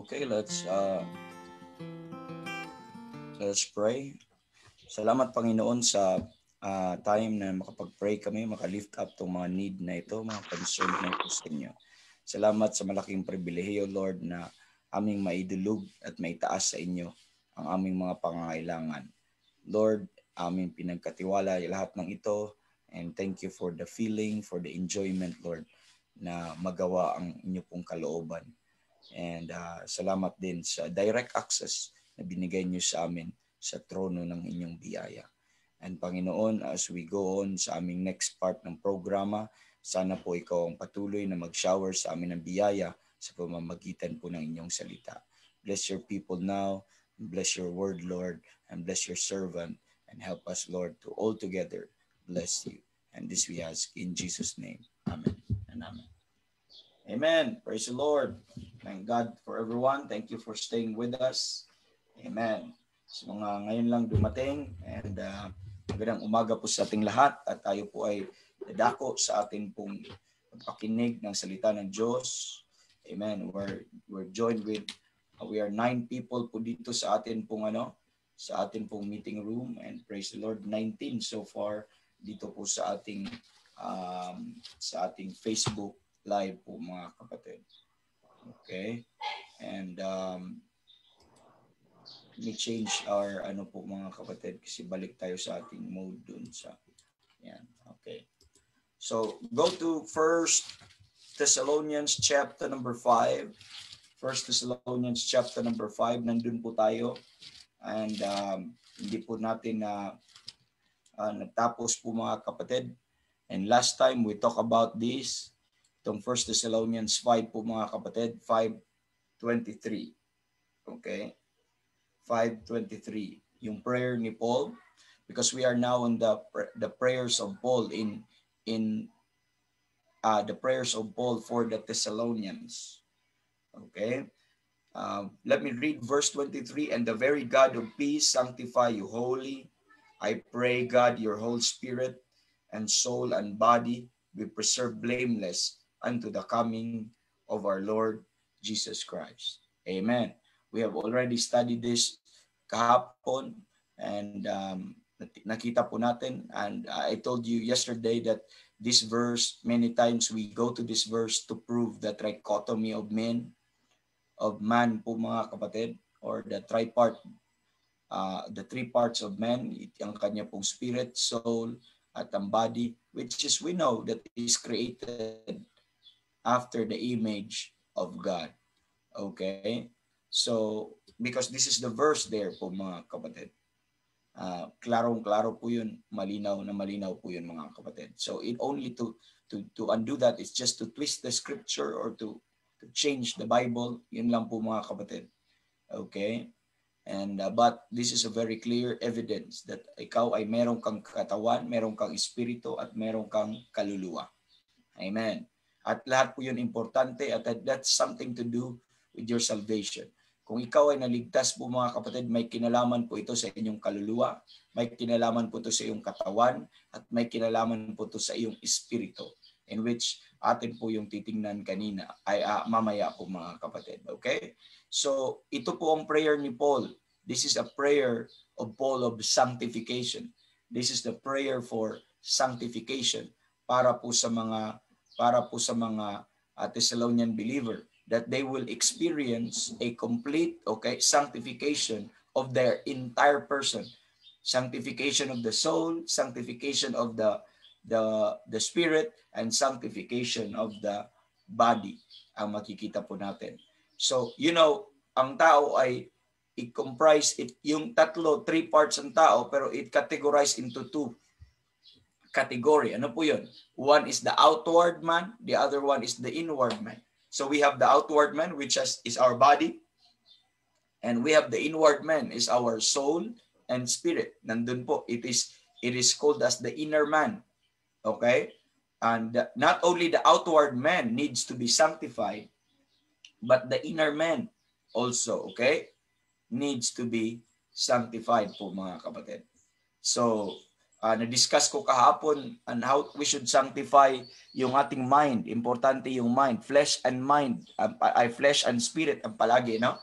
Okay, let's pray. Salamat Panginoon sa time na makapag-pray kami, makalift up tong mga need na ito, mga concern na ito sa inyo. Salamat sa malaking pribilehiyo, Lord, na aming maidulog at maitaas sa inyo ang aming mga pangangailangan. Lord, aming pinagkatiwala lahat ng ito, and thank you for the feeling, for the enjoyment, Lord, na magawa ang inyo pong kalooban. And salamat din sa direct access na binigay niyo sa amin sa trono ng inyong biyaya. And Panginoon, as we go on sa aming next part ng programa, sana po ikaw ang patuloy na mag-shower sa amin ng biyaya sa pamamagitan po ng inyong salita. Bless your people now, bless your word, Lord, and bless your servant, and help us, Lord, to all together bless you. And this we ask in Jesus' name. Amen and amen. Amen. Praise the Lord. Thank God for everyone. Thank you for staying with us. Amen. So mga ngayon lang dumating, and magandang umaga po sa ating lahat, at tayo po ay dadako sa ating pong pagpakinig ng salita ng Diyos. Amen. We're joined with we are 9 people po dito sa atin pong sa atin pong meeting room, and praise the Lord, 19 so far dito po sa ating Facebook live po mga kapatid. Okay? And we change our po mga kapatid, kasi balik tayo sa ating mode dun sa yan. Okay. So go to 1 Thessalonians chapter number 5. 1 Thessalonians chapter number 5, nandun po tayo. And hindi po natin natapos po mga kapatid. And last time we talk about this, itong 1 Thessalonians 5 po mga kapatid, 5:23. Okay? 5:23. Yung prayer ni Paul, because we are now in the prayers of Paul in the prayers of Paul for the Thessalonians. Okay? Let me read verse 23. And the very God of peace sanctify you wholly. I pray, God, your whole spirit and soul and body be preserved blameless unto the coming of our Lord Jesus Christ. Amen. We have already studied this kahapon, and nakita po natin, and I told you yesterday that this verse, many times we go to this verse to prove the trichotomy of man po mga kapatid, or the the three parts of man, ang kanya pong spirit, soul, at ang body, which is we know that is created after the image of God. Okay? So, because this is the verse there po mga kapatid. Klarong-klaro po yun, malinaw na malinaw po yun mga kapatid. So, it only to undo that is just to twist the scripture or to change the Bible. Yun lang po mga kapatid. Okay? And but this is a very clear evidence that ikaw ay meron kang katawan, meron kang espiritu, at meron kang kaluluwa. Amen. At lahat po yun importante, at that's something to do with your salvation. Kung ikaw ay naligtas po mga kapatid, may kinalaman po ito sa inyong kaluluwa, may kinalaman po ito sa iyong katawan, at may kinalaman po ito sa iyong espiritu, in which atin po yung titingnan kanina ay mamaya po mga kapatid. Okay? So ito po ang prayer ni Paul. This is a prayer of Paul of sanctification. This is the prayer for sanctification para po sa mga Thessalonian believer, that they will experience a complete sanctification of their entire person. Sanctification of the soul, sanctification of the spirit, and sanctification of the body ang makikita po natin. So, ang tao ay i-comprise yung three parts ng tao, pero it categorized into 2 category. Ano po yun? One is the outward man, the other one is the inward man. So we have the outward man, which is our body, and we have the inward man, is our soul and spirit. Nandun po, it is called as the inner man. Okay? And not only the outward man needs to be sanctified, but the inner man also, needs to be sanctified po mga kapatid. So, Na-discuss ko kahapon on how we should sanctify yung ating mind. Importante yung mind. Flesh and mind. Flesh and spirit ang palagi, no?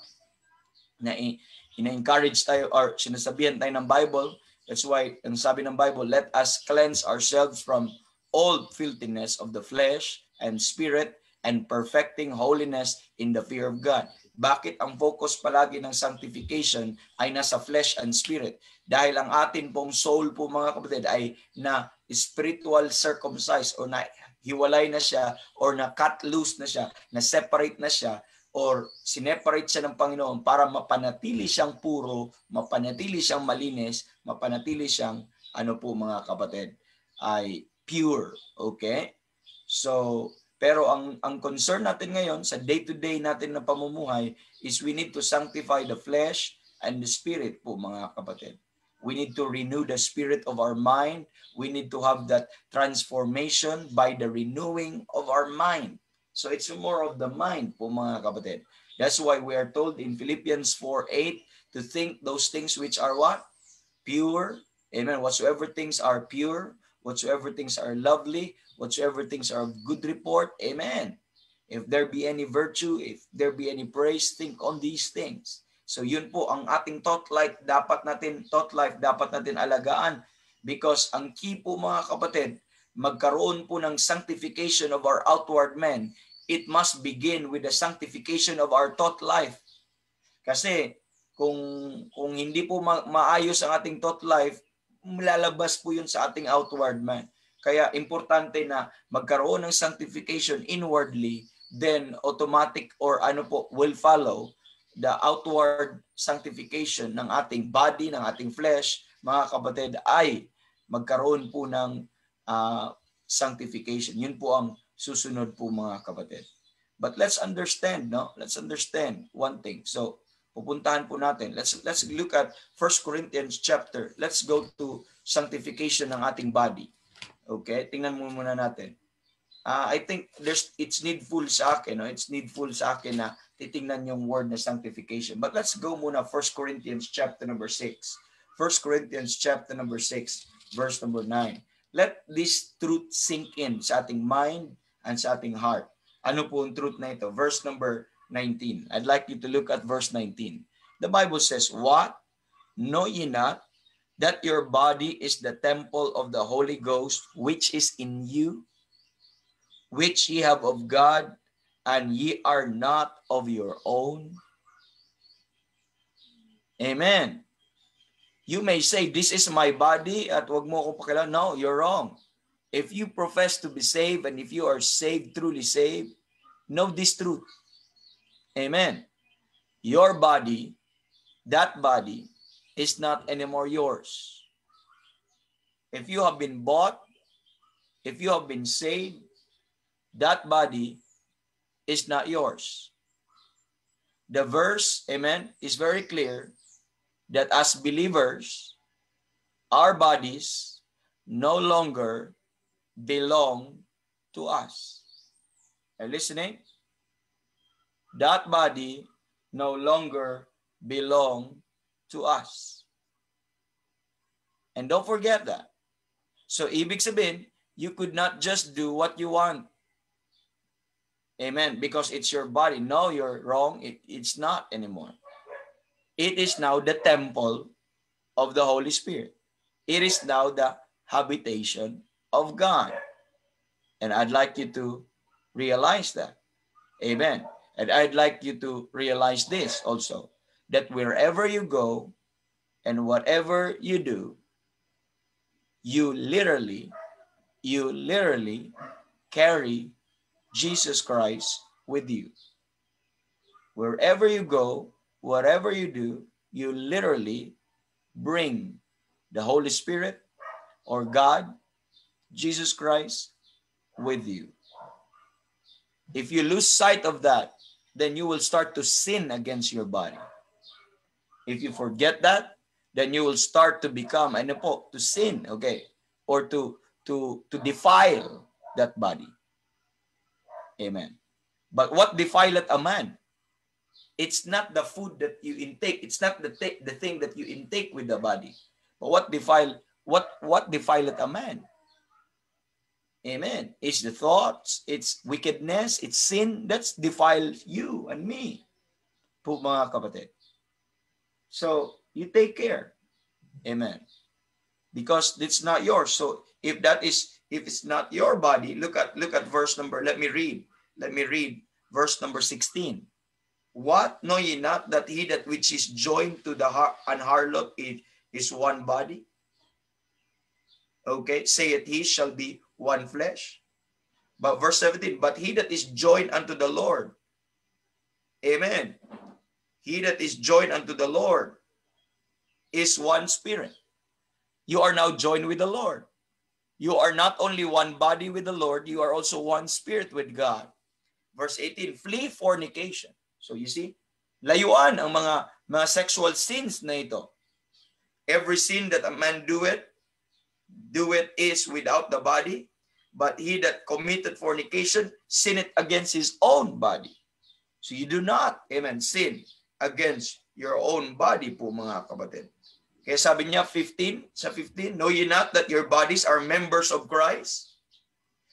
Na ina-encourage tayo or sinasabihan tayo ng Bible. That's why, ang sabi ng Bible, let us cleanse ourselves from all filthiness of the flesh and spirit and perfecting holiness in the fear of God. Bakit ang focus palagi ng sanctification ay nasa flesh and spirit? Dahil ang atin pong soul po mga kapatid ay na spiritual circumcised o na hiwalay na siya or na cut loose na siya, na separate na siya or sineparate siya ng Panginoon para mapanatili siyang puro, mapanatili siyang malinis, mapanatili siyang ano po mga kapatid ay pure. Okay? So, pero ang concern natin ngayon sa day-to-day natin na pamumuhay is we need to sanctify the flesh and the spirit po mga kapatid. We need to renew the spirit of our mind. We need to have that transformation by the renewing of our mind. So it's more of the mind po mga kapatid. That's why we are told in Philippians 4:8 to think those things which are what? Pure. Amen. Whatsoever things are pure, whatsoever things are lovely, whatsoever things are of good report. Amen. If there be any virtue, if there be any praise, think on these things. So yun po ang ating thought life dapat natin alagaan because ang key po mga kapatid, magkaroon po ng sanctification of our outward man. It must begin with the sanctification of our thought life. Kasi kung hindi po maayos ang ating thought life, lalabas po yun sa ating outward man. Kaya importante na magkaroon ng sanctification inwardly, then automatic or will follow the outward sanctification ng ating body, ng ating flesh, mga kapatid, ay magkaroon po ng sanctification. Yun po ang susunod po mga kapatid. But let's understand, no? Let's understand one thing. So, pupuntahan po natin. Let's look at 1 Corinthians chapter. Let's go to sanctification ng ating body. Okay? Tingnan mo muna natin. I think it's needful sa akin, no? It's needful sa akin na titingnan yung word na sanctification. But let's go muna 1 Corinthians chapter number 6. 1 Corinthians chapter number 6, verse number 9. Let this truth sink in sa ating mind and sa ating heart. Ano po ang truth na ito? Verse number 19. I'd like you to look at verse 19. The Bible says, "What? Know ye not that your body is the temple of the Holy Ghost, which is in you, which ye have of God, and ye are not of your own?" Amen. You may say, "This is my body," at wag mo akong pakialam. No, you're wrong. If you profess to be saved, and if you are saved, truly saved, know this truth. Amen. Your body, that body, is not anymore yours. If you have been bought, if you have been saved, that body is not yours. The verse, amen, is very clear that as believers, our bodies no longer belong to us. Are you listening? That body no longer belong to us. And don't forget that. So, ibig sabihin, you could not just do what you want. Amen. Because it's your body. No, you're wrong. It's not anymore. It is now the temple of the Holy Spirit. It is now the habitation of God. And I'd like you to realize that. Amen. And I'd like you to realize this also, that wherever you go and whatever you do, you literally carry Jesus Christ with you. Wherever you go, whatever you do, you literally bring the Holy Spirit or God, Jesus Christ, with you. If you lose sight of that, then you will start to sin against your body. If you forget that, then you will start to become, to sin, okay, or to defile that body. Amen. But what defileth a man? It's not the food that you intake. It's not the thing that you intake with the body. But what what defileth a man? Amen. It's the thoughts, it's wickedness, it's sin that's defiles you and me. Po mga kapatid. So, you take care. Amen. Because it's not yours. So, if it's not your body, look at verse number, let me read verse number 16. What, know ye not that he that which is joined to an harlot is one body? Okay, saith he shall be one flesh. But verse 17, but he that is joined unto the Lord, amen, he that is joined unto the Lord is one spirit. You are now joined with the Lord. You are not only one body with the Lord, you are also one spirit with God. Verse 18, flee fornication. So you see, layuan ang mga sexual sins na ito. Every sin that a man doeth is without the body, but he that committed fornication sinneth against his own body. So you do not, amen, sin against your own body po mga kapatid. Kaya sabi niya, 15, know ye not that your bodies are members of Christ?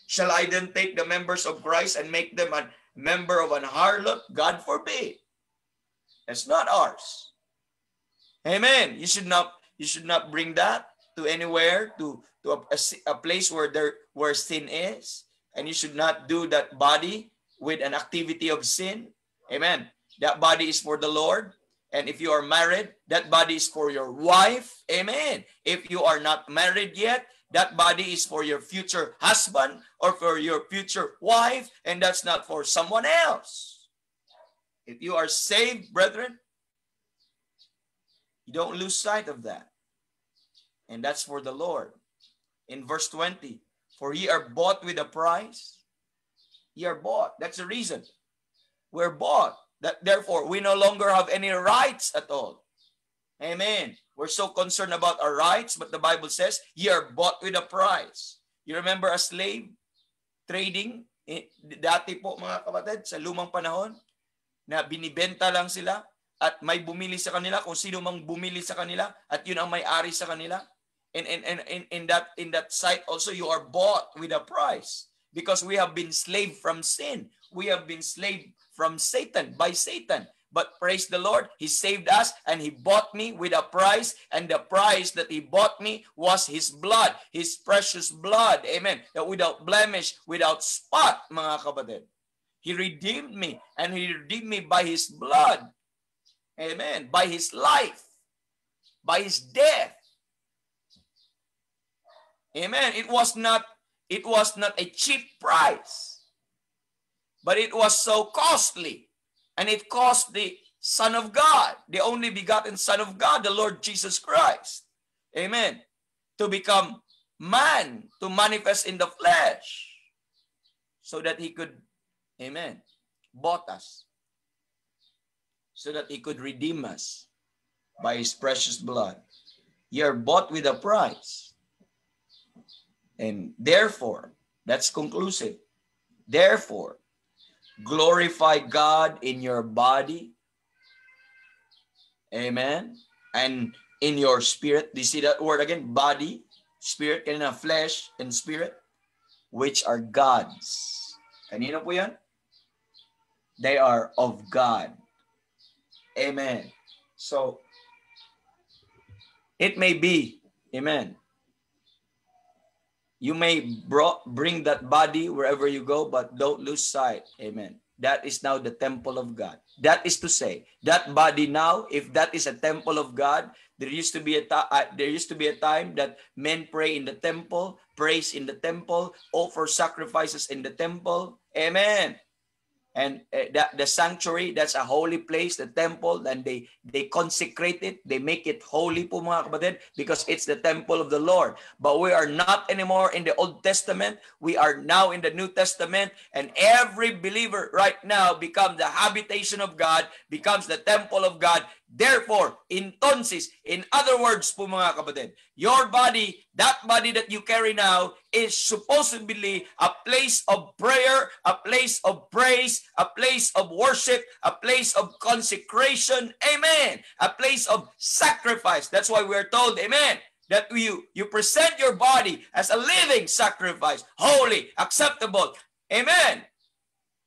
Shall I then take the members of Christ and make them a member of an harlot? God forbid. That's not ours. Amen. You should not bring that to anywhere, to a place where sin is, and you should not do that body with an activity of sin. Amen. That body is for the Lord. And if you are married, that body is for your wife. Amen. If you are not married yet, that body is for your future husband or for your future wife, and that's not for someone else. If you are saved, brethren, you don't lose sight of that. And that's for the Lord. In verse 20, for ye are bought with a price. Ye are bought. That's the reason. We're bought. Therefore, we no longer have any rights at all. Amen. We're so concerned about our rights, but the Bible says, ye are bought with a price. You remember a slave trading? Dati po mga kapatid, sa lumang panahon, na binibenta lang sila at may bumili sa kanila, kung sino mang bumili sa kanila, at yun ang may-ari sa kanila. And in that site also, you are bought with a price. Because we have been slave from sin. We have been slave from Satan, by Satan. But praise the Lord, He saved us and He bought me with a price. And the price that He bought me was His blood, His precious blood. Amen. That without blemish, without spot, mga kapatid. He redeemed me, and He redeemed me by His blood. Amen. By His life, by His death. Amen. It was not a cheap price. But it was so costly. And it cost the Son of God, the only begotten Son of God, the Lord Jesus Christ. Amen. To become man, to manifest in the flesh. So that He could, amen, bought us. So that He could redeem us by His precious blood. Ye are bought with a price. And therefore, that's conclusive. Therefore, glorify God in your body. Amen. And in your spirit. Do you see that word again? Body, spirit, kanina flesh and spirit, which are God's. Kanina po yan? They are of God. Amen. So, it may be, amen, you may bring that body wherever you go, but don't lose sight. Amen. That is now the temple of God. That is to say, that body now, if that is a temple of God, there used to be a time that men pray in the temple, praise in the temple, offer sacrifices in the temple. Amen. And the sanctuary, that's a holy place, the temple, and they consecrate it, they make it holy po mga kapatid, because it's the temple of the Lord. But we are not anymore in the Old Testament, we are now in the New Testament, and every believer right now becomes the habitation of God, becomes the temple of God. Therefore, entonces, in other words po mga kapatid, your body, that body that you carry now, is supposedly a place of prayer, a place of praise, a place of worship, a place of consecration. Amen. A place of sacrifice. That's why we're told, amen, that you present your body as a living sacrifice, holy, acceptable, amen,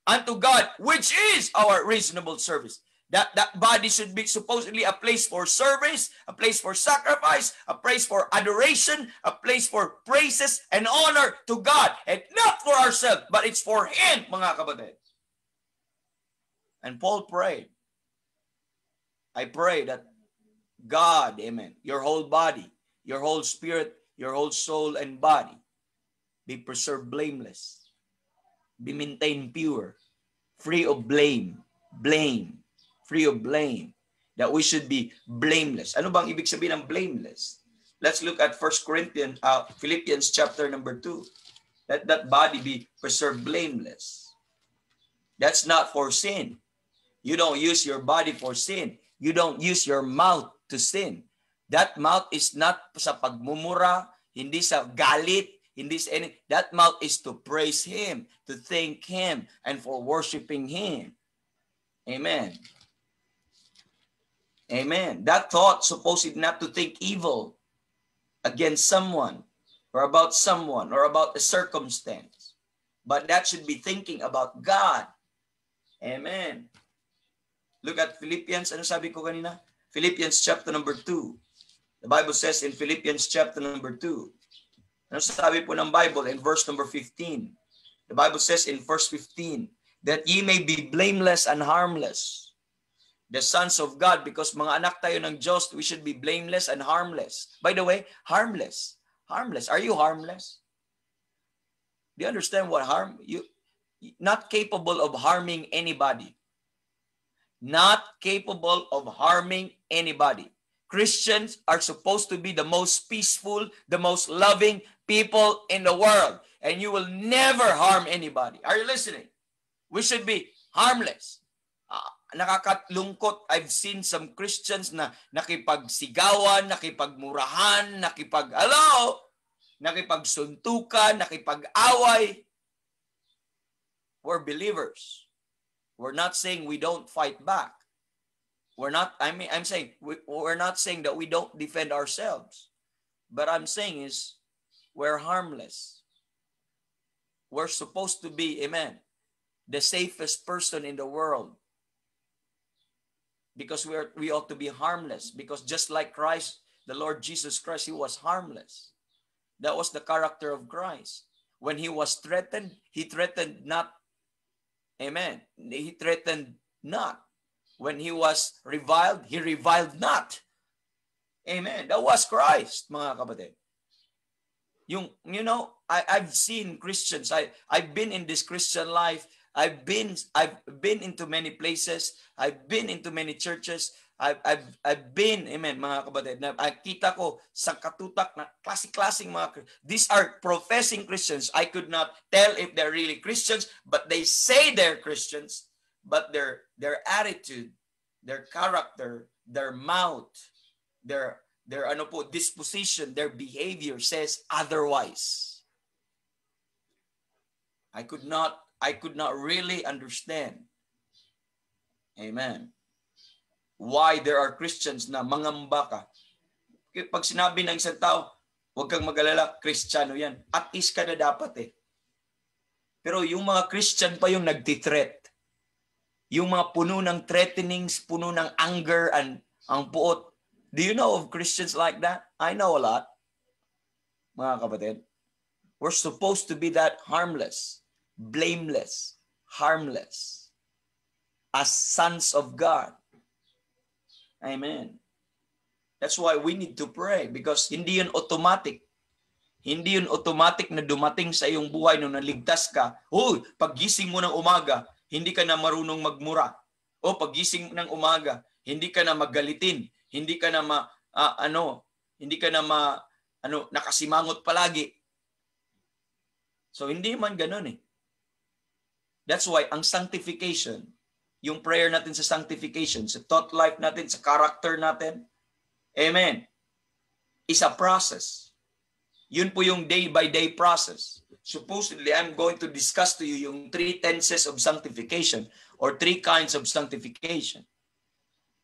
unto God, which is our reasonable service. That body should be supposedly a place for service, a place for sacrifice, a place for adoration, a place for praises and honor to God, and not for ourselves, but it's for Him, mga kapatid. And Paul prayed, I pray that God, amen, your whole body, your whole spirit, your whole soul and body be preserved blameless, be maintained pure, free of blame, free of blame, that we should be blameless. Ano bang ibig sabihin ng blameless? Let's look at Philippians chapter number 2. Let that body be preserved blameless. That's not for sin. You don't use your body for sin. You don't use your mouth to sin. That mouth is not sa pagmumura, hindi sa galit, hindi sa any. That mouth is to praise Him, to thank Him, and for worshiping Him. Amen. Amen. That thought supposed not to think evil against someone or about a circumstance, but that should be thinking about God. Amen. Look at Philippians. Ano sabi ko kanina? Philippians chapter number 2. The Bible says in Philippians chapter number 2. Ano sabi po ng Bible in verse number 15? The Bible says in verse 15 that ye may be blameless and harmless, the sons of God, because mga anak tayo ng Diyos, we should be blameless and harmless. By the way, harmless. Harmless. Are you harmless? Do you understand what harm? You not capable of harming anybody. Not capable of harming anybody. Christians are supposed to be the most peaceful, the most loving people in the world. And you will never harm anybody. Are you listening? We should be harmless. Nakakalungkot, I've seen some Christians na nakipagsigawan, nakipagmurahan, nakipagsuntukan, nakipag-away. We're believers. We're not saying we don't fight back. I'm saying we're not saying that we don't defend ourselves. But I'm saying is we're harmless. We're supposed to be, amen, the safest person in the world. Because we ought to be harmless. Because just like Christ, the Lord Jesus Christ, He was harmless. That was the character of Christ. When He was threatened, He threatened not. Amen. He threatened not. When He was reviled, He reviled not. Amen. That was Christ, mga kapatid. I've seen Christians. I've been in this Christian life. I've been into many places. I've been into many churches. I've been, amen, mga kapatid, na kita ko sa katutak na klase-klaseng mga, these are professing Christians. I could not tell if they're really Christians, but they say they're Christians, but their attitude, their character, their mouth, their disposition, their behavior says otherwise. I could not really understand, amen, why there are Christians na mangamba ka. Pag sinabi ng isang tao, huwag kang mag-alala, Kristiyano yan. Atis ka na dapat eh. Pero yung mga Christian pa yung nagtithreat. Yung mga puno ng threatenings, puno ng anger, ang puot. Do you know of Christians like that? I know a lot, mga kapatid. We're supposed to be that harmless, blameless, harmless, as sons of God. Amen. That's why we need to pray, because hindi yun automatic. Hindi yun automatic na dumating sa iyong buhay nung naligtas ka. Paggising mo ng umaga, hindi ka na marunong magmura. Paggising ng umaga, hindi ka na magalitin. Hindi ka na nakasimangot palagi. So hindi man ganun eh. That's why ang sanctification, yung prayer natin sa sanctification, sa thought life natin, sa character natin, amen, is a process. Yun po yung day-by-day process. Supposedly, I'm going to discuss to you yung 3 tenses of sanctification or 3 kinds of sanctification.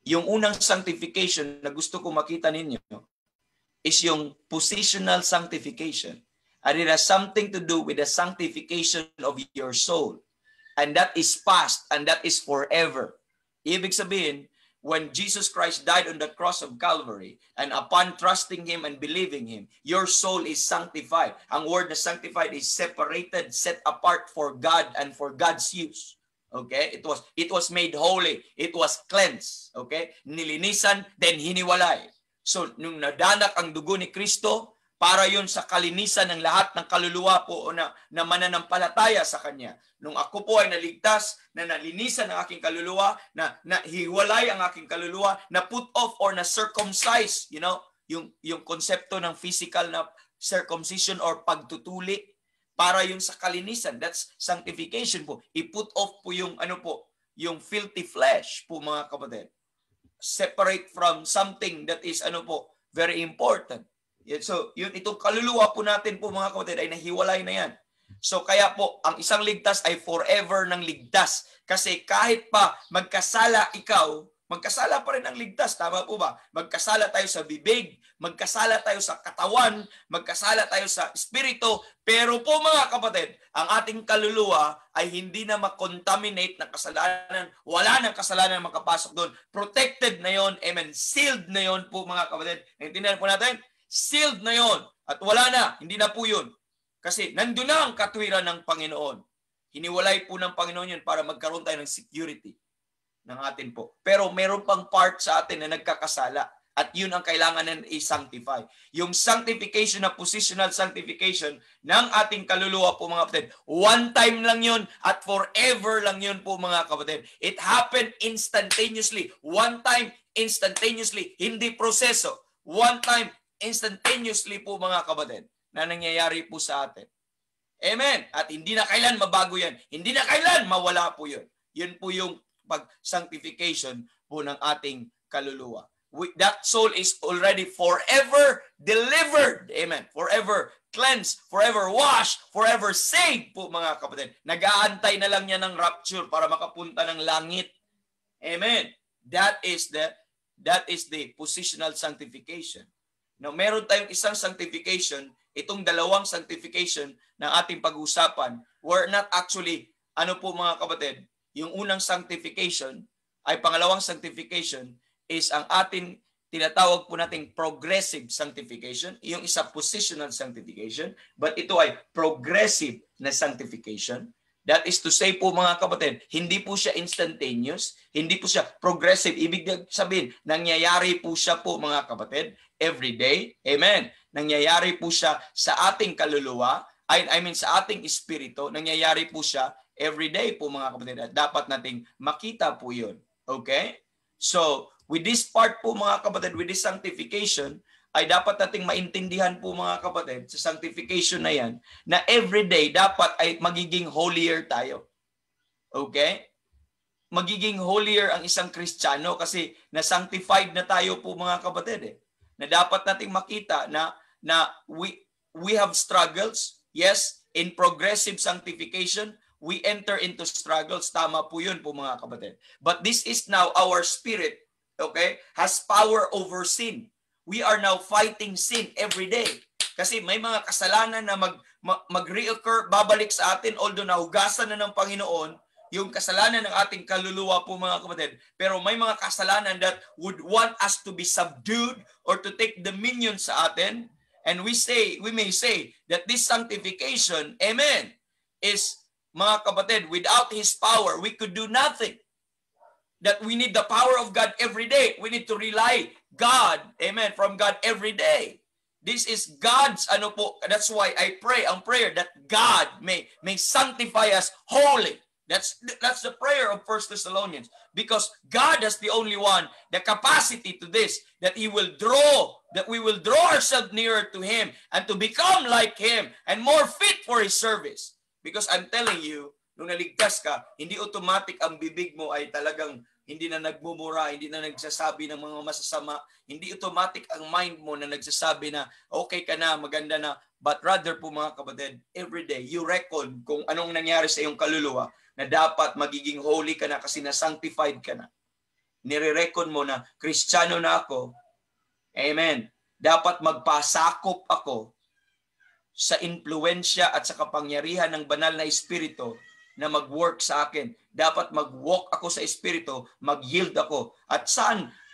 Yung unang sanctification na gusto ko makita ninyo is yung positional sanctification. And it has something to do with the sanctification of your soul. And that is past and that is forever. Ibig sabihin, when Jesus Christ died on the cross of Calvary, and upon trusting Him and believing Him, your soul is sanctified. Ang word na sanctified is separated, set apart for God and for God's use. Okay? It was made holy. It was cleansed. Okay? Nilinisan, then hiniwalay. So, nung nadanak ang dugo ni Kristo, para yun sa kalinisan ng lahat ng kaluluwa po na mananampalataya sa Kanya. Nung ako po ay naligtas, na nalinisan ang aking kaluluwa, na hiwalay ang aking kaluluwa, na put off or na circumcise, yung konsepto ng physical na circumcision or pagtutuli, para yun sa kalinisan. That's sanctification po. I-put off po yung yung filthy flesh po, mga kapatid. Separate from something that is very important. So, itong kaluluwa po natin po, mga kapatid, ay nahiwalay na yan. So, kaya po, ang isang ligtas ay forever ng ligtas. Kasi kahit pa magkasala ikaw, magkasala pa rin ang ligtas. Tama po ba? Magkasala tayo sa bibig, magkasala tayo sa katawan, magkasala tayo sa espiritu. Pero po, mga kapatid, ang ating kaluluwa ay hindi na makontaminate ng kasalanan. Wala nang kasalanan makapasok doon. Protected na yon. Amen. Sealed na yon po, mga kapatid. Naintindihan po natin? Sealed na yon. At wala na. Hindi na po yun. Kasi nandun na ang katwiran ng Panginoon. Hiniwalay po ng Panginoon yun para magkaroon tayo ng security ng atin po. Pero meron pang part sa atin na nagkakasala. At yun ang kailangan na i-sanctify. Yung sanctification na positional sanctification ng ating kaluluwa po, mga kapatid. One time lang yun at forever lang yun po, mga kapatid. It happened instantaneously. One time, instantaneously. Hindi proseso. One time, instantaneously po, mga kapatid, na nangyayari po sa atin. Amen. At hindi na kailan mabago yan. Hindi na kailan mawala po yun. Yun po yung pag-sanctification po ng ating kaluluwa. That soul is already forever delivered. Amen. Forever cleansed, forever washed, forever saved po, mga kapatid. Nag-aantay na lang yan ng rapture para makapunta ng langit. Amen. That is the positional sanctification. Now, meron tayong isang sanctification, itong dalawang sanctification na ating pag-usapan, were not actually, mga kapatid, yung unang sanctification ay pangalawang sanctification is ang ating tinatawag po nating progressive sanctification. Yung isa positional sanctification, but ito ay progressive na sanctification. That is to say po, mga kapatid, hindi po siya instantaneous, hindi po siya progressive. Ibig sabihin, nangyayari po siya po, mga kapatid, every day. Amen. Nangyayari po siya sa ating kaluluwa, sa ating espiritu, nangyayari po siya every day po, mga kapatid. At dapat nating makita po yun. Okay? So, with this part po, mga kapatid, with this sanctification, ay dapat nating maintindihan po, mga kapatid, sa sanctification na yan, na everyday dapat ay magiging holier tayo. Okay? Magiging holier ang isang Kristiyano kasi na-sanctified na tayo po, mga kapatid. Na dapat nating makita na we have struggles. Yes, in progressive sanctification, we enter into struggles. Tama po yun po, mga kapatid. But this is now our spirit, okay, has power over sin. We are now fighting sin every day. Kasi may mga kasalanan na mag-reoccur, babalik sa atin, although nahugasan na ng Panginoon yung kasalanan ng ating kaluluwa po, mga kapatid. Pero may mga kasalanan that would want us to be subdued or to take dominion sa atin. And we may say that this sanctification, amen, is, mga kapatid, without His power, we could do nothing. That we need the power of God every day. We need to rely God, amen, from God every day. This is God's, that's why I pray ang prayer that God may sanctify us wholly. That's the prayer of 1 Thessalonians. Because God is the only one, the capacity to this, that we will draw ourselves nearer to Him and to become like Him and more fit for His service. Because I'm telling you, nung naligtas ka, hindi automatic ang bibig mo ay talagang hindi na nagmumura, hindi na nagsasabi ng mga masasama, hindi automatic ang mind mo na nagsasabi na okay ka na, maganda na, but rather po, mga kapatid, every day you reckon kung anong nangyari sa iyong kaluluwa na dapat magiging holy ka na kasi na-sanctified ka na. Nire-reckon mo na Kristiyano na ako. Amen. Dapat magpasakop ako sa impluensya at sa kapangyarihan ng banal na Espiritu na mag-work sa akin. Dapat mag-walk ako sa Espiritu, mag-yield ako. At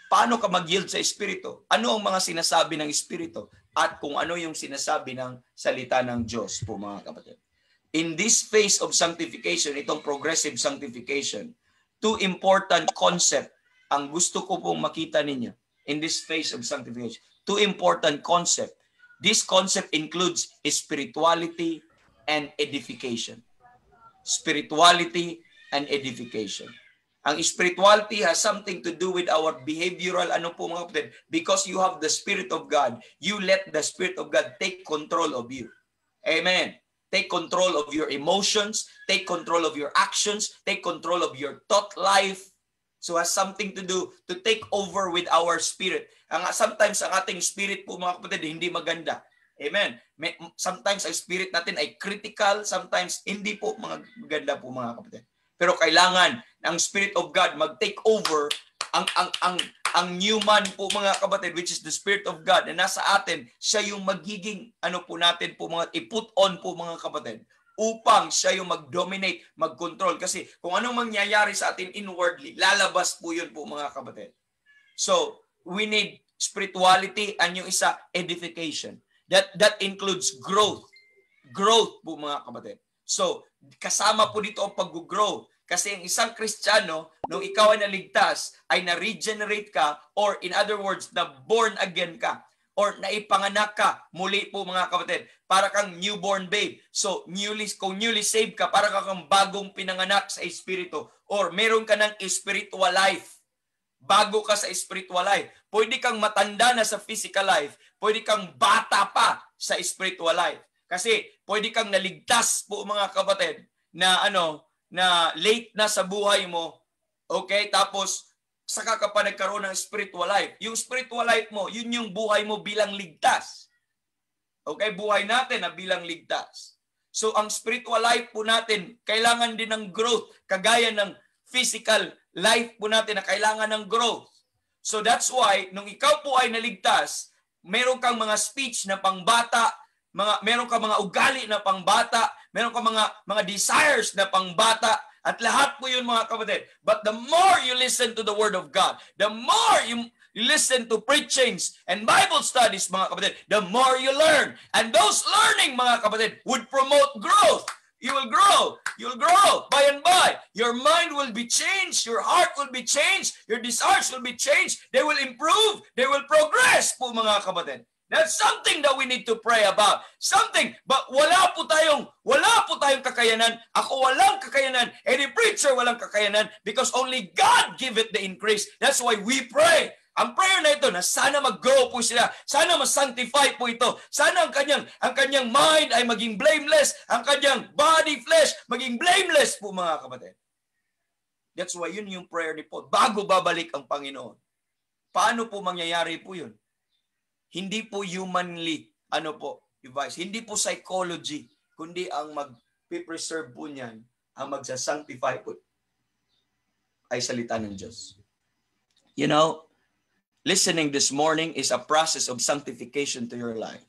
paano ka mag-yield sa Espiritu? Ano ang mga sinasabi ng Espiritu? At kung ano yung sinasabi ng salita ng Diyos po mga kapatid. In this phase of sanctification, itong progressive sanctification, two important concept ang gusto ko pong makita ninyo in this phase of sanctification. Two important concept. This concept includes spirituality and edification. Spirituality and edification. Ang spirituality has something to do with our behavioral, ano po mga kapatid, because you have the Spirit of God, you let the Spirit of God take control of you. Amen. Take control of your emotions, take control of your actions, take control of your thought life. So has something to do to take over with our spirit. Sometimes ang ating spirit po mga kapatid hindi maganda. Amen. Sometimes ang spirit natin ay critical, sometimes hindi po maganda po mga kapatid. Pero kailangan ng Spirit of God mag-take over ang new man po mga kapatid, which is the Spirit of God na nasa atin. Siya yung magiging ano po natin po mga i-put on po mga kapatid, upang siya yung mag-dominate, mag-control. Kasi kung anong mangyayari sa atin inwardly, lalabas po yun po mga kapatid. So, we need spirituality and yung isa, edification. That includes growth. Growth po mga kapatid. So, kasama po dito ang pag-grow. Kasi ang isang Kristiyano, nung ikaw ay naligtas, ay na-regenerate ka, or in other words, na born again ka, or naipanganak ka muli po mga kapatid. Para kang newborn babe. So, kung newly saved ka, para kang bagong pinanganak sa Espiritu. Or meron ka ng spiritual life. Bago ka sa spiritual life. Pwede kang matanda na sa physical life. Pwede kang bata pa sa spiritual life. Kasi pwede kang naligtas po mga kapatid na na late na sa buhay mo. Okay? Tapos saka ka pa nagkaroon ng spiritual life. Yung spiritual life mo, yun yung buhay mo bilang ligtas. Okay? Buhay natin na bilang ligtas. So, ang spiritual life po natin, kailangan din ng growth. Kagaya ng physical life po natin na kailangan ng growth. So, that's why, nung ikaw po ay naligtas, meron kang mga speech na pangbata, meron kang mga ugali na pangbata, meron kang mga desires na pangbata, at lahat po yun mga kapatid. But the more you listen to the Word of God, the more you listen to preachings and Bible studies mga kapatid, the more you learn. And those learning mga kapatid would promote growth. You will grow. You'll grow by and by. Your mind will be changed. Your heart will be changed. Your desires will be changed. They will improve. They will progress po mga kapatid. That's something that we need to pray about. Something, but wala po tayong kakayanan. Ako walang kakayanan. Any preacher walang kakayanan because only God give it the increase. That's why we pray. Ang prayer na ito na sana mag-grow po sila. Sana ma-sanctify po ito. Sana ang kanyang mind ay maging blameless. Ang kanyang body, flesh, maging blameless po mga kapatid. That's why yun yung prayer ni Paul. Bago babalik ang Panginoon. Paano po mangyayari po yun? Hindi po humanly, device. Hindi po psychology, kundi ang mag-preserve po niyan, ang magsasanctify po ay salita ng Diyos. You know, listening this morning is a process of sanctification to your life.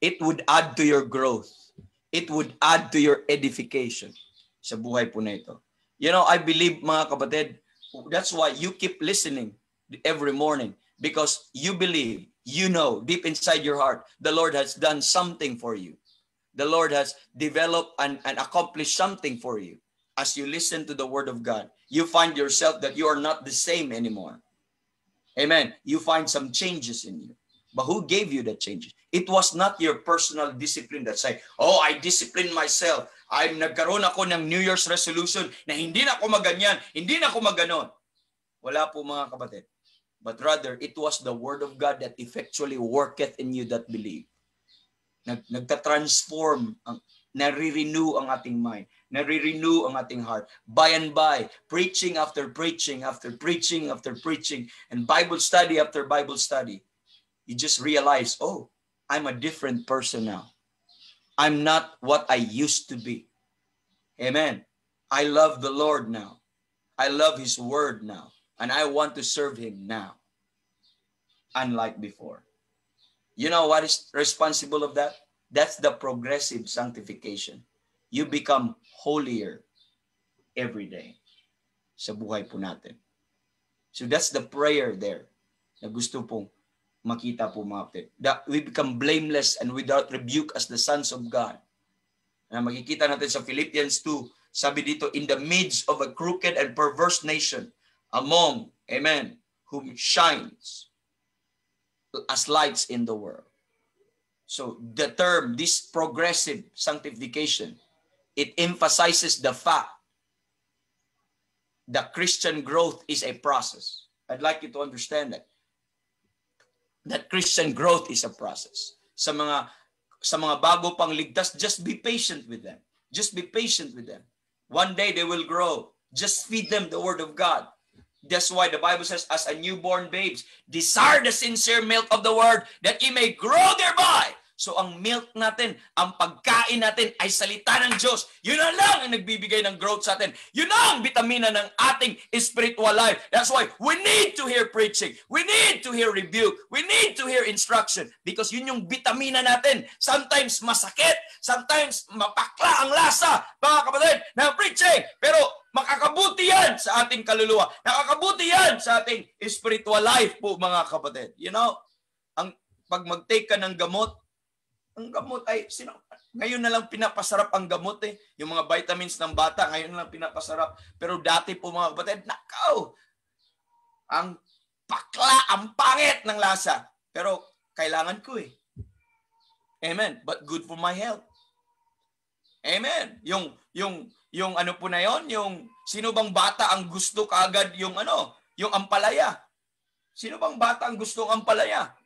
It would add to your growth. It would add to your edification sa buhay po na ito. You know, I believe mga kapatid, that's why you keep listening every morning because you believe, you know, deep inside your heart, the Lord has done something for you. The Lord has developed and accomplished something for you. As you listen to the Word of God, you find yourself that you are not the same anymore. Amen. You find some changes in you. But who gave you that changes? It was not your personal discipline that say, oh, I discipline myself. Nagkaroon ako ng New Year's resolution na hindi na ako maganyan, hindi na ako maganon. Wala po mga kapatid. But rather, it was the Word of God that effectually worketh in you that believe. Nagta-transform, nare-renew ang ating mind, nare-renew ang ating heart. By and by, preaching after preaching, after preaching, after preaching, and Bible study after Bible study, you just realize, oh, I'm a different person now. I'm not what I used to be. Amen. I love the Lord now. I love His Word now. And I want to serve Him now. Unlike before. You know what is responsible of that? That's the progressive sanctification. You become holier every day sa buhay po natin. So that's the prayer there na gusto pong makita po mga kapatid. That we become blameless and without rebuke as the sons of God. Na makikita natin sa Philippians 2, sabi dito, in the midst of a crooked and perverse nation, among, amen, whom shines as lights in the world. So the term, this progressive sanctification, it emphasizes the fact that Christian growth is a process. I'd like you to understand that. That Christian growth is a process. Sa mga bago pang ligtas, just be patient with them. Just be patient with them. One day they will grow. Just feed them the word of God. That's why the Bible says, as a newborn babes, desire the sincere milk of the word that ye may grow thereby. So ang milk natin, ang pagkain natin ay salita ng Diyos. Yun na lang ang nagbibigay ng growth sa atin. Yun ang vitamina ng ating spiritual life. That's why we need to hear preaching. We need to hear rebuke. We need to hear instruction. Because yun yung vitamina natin. Sometimes masakit. Sometimes mapakla ang lasa, mga kapatid, ng preaching. Pero makakabuti yan sa ating kaluluwa. Nakakabuti yan sa ating spiritual life po, mga kapatid. You know, pag mag-take ka ng gamot, ang gamot ay, ngayon na lang pinapasarap ang gamot eh. Yung mga vitamins ng bata, ngayon na lang pinapasarap. Pero dati po mga kapatid, nakaw! Ang pakla, ang pangit ng lasa. Pero kailangan ko eh. Amen. But good for my health. Amen. Yung ano po na yon, yung sino bang bata ang gusto kaagad yung yung ampalaya? Sino bang bata ang gusto ng ampalaya?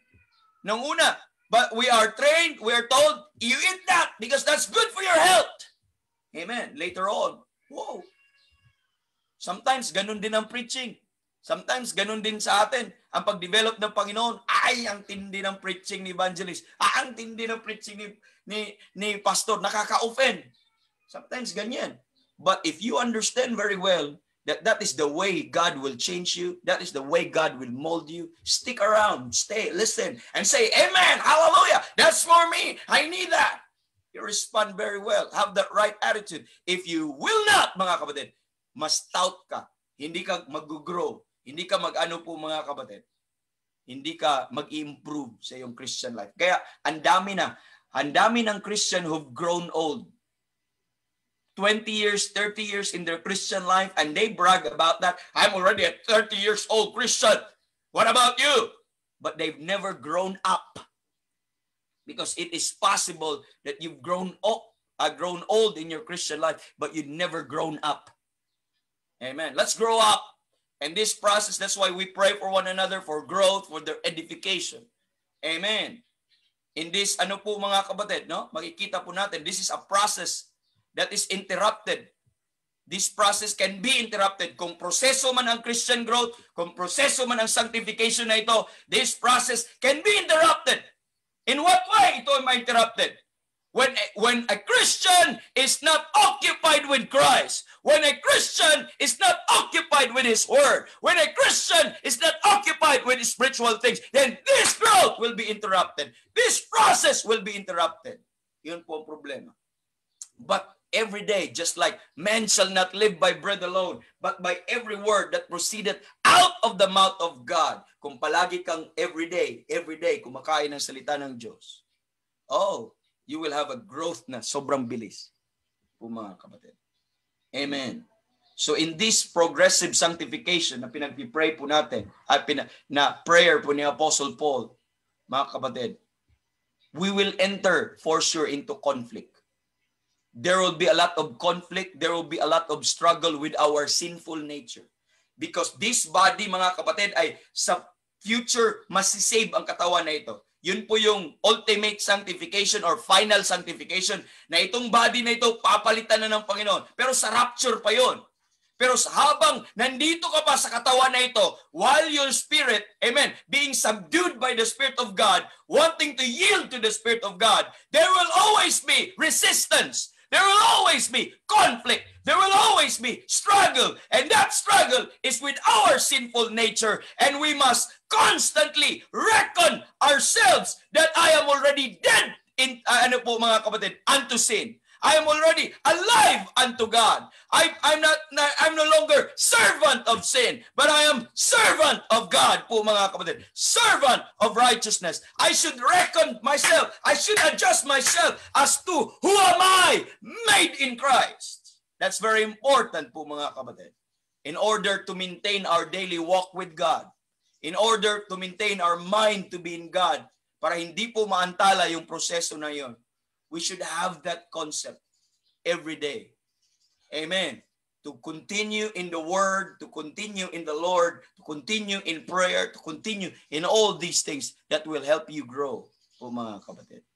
Nung una, but we are trained, we are told, you eat that because that's good for your health. Amen. Later on, whoa. Sometimes ganun din ang preaching. Sometimes ganun din sa atin. Ang pag-develop ng Panginoon, ay, ang tindi ng preaching ni evangelist. Ang tindi ng preaching ni pastor. Nakaka-offend. Sometimes ganyan. But if you understand very well that is the way God will change you, that is the way God will mold you, stick around, stay, listen, and say, amen, hallelujah, that's for me, I need that. You respond very well. Have that right attitude. If you will not, mga kapatid, mas stout ka, hindi ka mag-grow, hindi ka mag-ano po mga kapatid, hindi ka mag-improve sa iyong Christian life. Kaya ang dami ng Christian who've grown old. 20 years, 30 years in their Christian life, and they brag about that. I'm already a 30 years old Christian. What about you? But they've never grown up. Because it is possible that you've grown old in your Christian life, but you've never grown up. Amen. Let's grow up. And this process, that's why we pray for one another for growth, for their edification. Amen. In this, po mga kapatid, no? Makikita po natin, this is a process that is interrupted. This process can be interrupted. Kung proseso man ang Christian growth, kung proseso man ang sanctification na ito, this process can be interrupted. In what way ito ay interrupted? When a Christian is not occupied with Christ, when a Christian is not occupied with His Word, when a Christian is not occupied with spiritual things, then this growth will be interrupted. This process will be interrupted. Yun po ang problema. But every day, just like man shall not live by bread alone, but by every word that proceeded out of the mouth of God. Kung palagi kang every day, kumakain ng salita ng Diyos, you will have a growth na sobrang bilis po mga kapatid. Amen. So in this progressive sanctification na pinag-pray po natin, na prayer po ni Apostle Paul, mga kapatid, we will enter for sure into conflict. There will be a lot of conflict. There will be a lot of struggle with our sinful nature. Because this body, mga kapatid, ay sa future masisave ang katawan na ito. Yun po yung ultimate sanctification or final sanctification na itong body na ito papalitan na ng Panginoon. Pero sa rapture pa yun. Pero habang nandito ka pa sa katawan na ito, while your spirit, amen, being subdued by the Spirit of God, wanting to yield to the Spirit of God, there will always be resistance. There will always be conflict. There will always be struggle. And that struggle is with our sinful nature. And we must constantly reckon ourselves that I am already dead in, mga kapatid, unto sin. I am already alive unto God. I'm no longer servant of sin, but I am servant of God po mga kapatid. Servant of righteousness. I should reckon myself. I should adjust myself as to who am I made in Christ. That's very important po mga kapatid. In order to maintain our daily walk with God. In order to maintain our mind to be in God. Para hindi po maantala yung proseso na yon. We should have that concept every day. Amen. To continue in the Word, to continue in the Lord, to continue in prayer, to continue in all these things that will help you grow, po mga kapatid.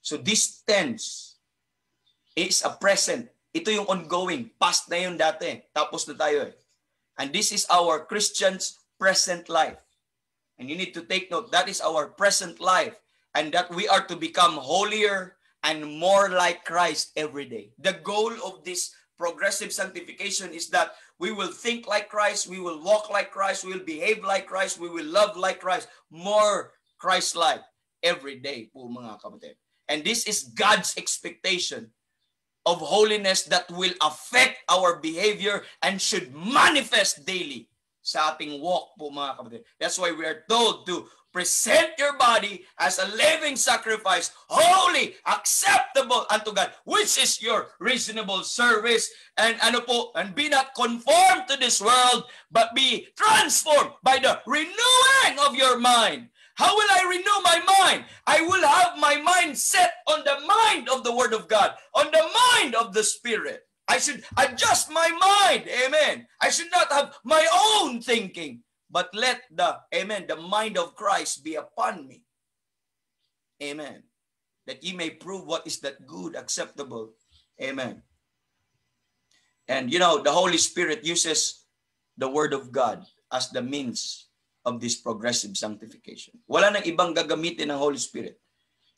So this tense is a present. Ito yung ongoing. Past na yun dati. Tapos na tayo eh. And this is our Christian's present life. And you need to take note, that is our present life. And that we are to become holier and more like Christ every day. The goal of this progressive sanctification is that we will think like Christ, we will walk like Christ, we will behave like Christ, we will love like Christ, more Christ-like every day po mga kapatid. And this is God's expectation of holiness that will affect our behavior and should manifest daily sa ating walk po mga kapatid. That's why we are told to present your body as a living sacrifice, holy, acceptable unto God, which is your reasonable service. And and be not conformed to this world, but be transformed by the renewing of your mind. How will I renew my mind? I will have my mind set on the mind of the Word of God, on the mind of the Spirit. I should adjust my mind. Amen. I should not have my own thinking, but let the mind of Christ be upon me. Amen. That ye may prove what is that good, acceptable. Amen. And the Holy Spirit uses the Word of God as the means of this progressive sanctification. Wala nang ibang gagamitin ng Holy Spirit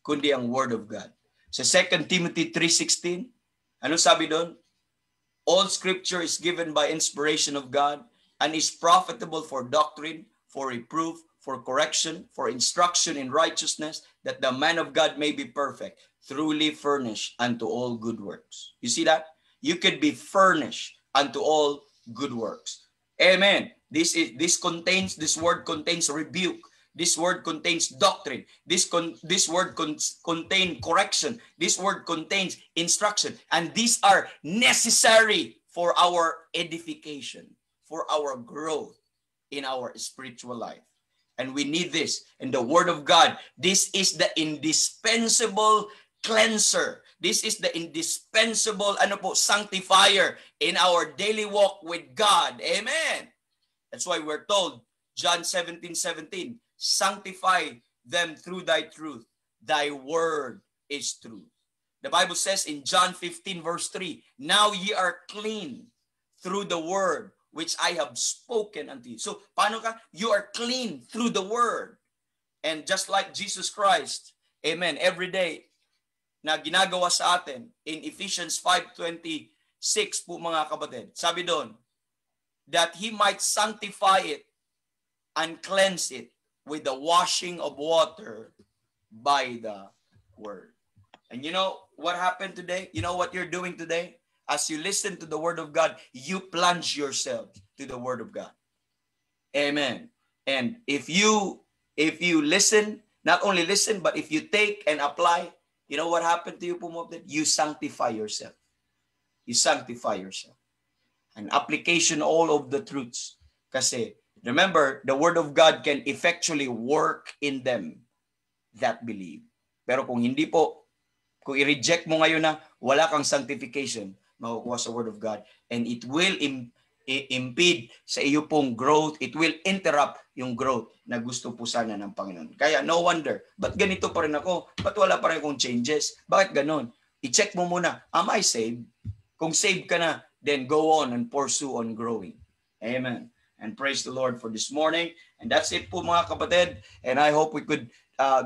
kundi ang Word of God. Sa 2 Timothy 3:16, ano sabi doon? All Scripture is given by inspiration of God and is profitable for doctrine, for reproof, for correction, for instruction in righteousness, that the man of God may be perfect, truly furnished unto all good works. You see that? You could be furnished unto all good works. Amen. This word contains rebuke. This word contains doctrine. This word contains correction. This word contains instruction. And these are necessary for our edification, for our growth in our spiritual life. And we need this. And the Word of God, this is the indispensable cleanser. This is the indispensable sanctifier in our daily walk with God. Amen. That's why we're told, John 17:17, sanctify them through thy truth. Thy word is truth. The Bible says in John 15 verse 3, now ye are clean through the word which I have spoken unto you. So, paano ka? You are clean through the word. And just like Jesus Christ, amen, every day na ginagawa sa atin in Ephesians 5:26 po mga kapatid. Sabi doon, that He might sanctify it and cleanse it with the washing of water by the word. And you know what happened today? You know what you're doing today? As you listen to the Word of God, you plunge yourself to the Word of God. Amen. And if you listen, not only listen, but if you take and apply, you know what happened to you, Pumobdet? You sanctify yourself. You sanctify yourself. An application all of the truths. Kasi, remember, the Word of God can effectually work in them that believe. Pero kung hindi po, kung i-reject mo ngayon na wala kang sanctification, makukuha sa Word of God, and it will impede sa iyo pong growth, it will interrupt yung growth na gusto po sana ng Panginoon. Kaya no wonder, ba't ganito pa rin ako? Ba't wala pa rin akong changes? Bakit ganon? I-check mo muna, am I saved? Kung saved ka na, then go on and pursue on growing. Amen. And praise the Lord for this morning. And that's it po mga kapatid. And I hope we could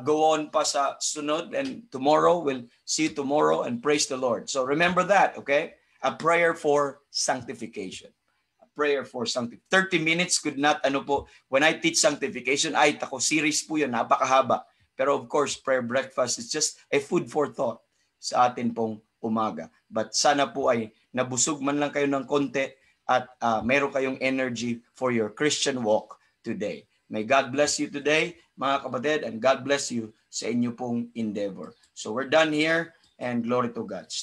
go on pa sa sunod. And tomorrow, we'll see you tomorrow and praise the Lord. So remember that, okay? A prayer for sanctification. A prayer for sanctification. 30 minutes could not, when I teach sanctification, tako series po yun, napakahaba. Pero of course, prayer breakfast is just a food for thought sa atin pong umaga. But sana po ay nabusog man lang kayo ng konti at meron kayong energy for your Christian walk today. May God bless you today, mga kapatid, and God bless you sa inyo pong endeavor. So we're done here, and glory to God.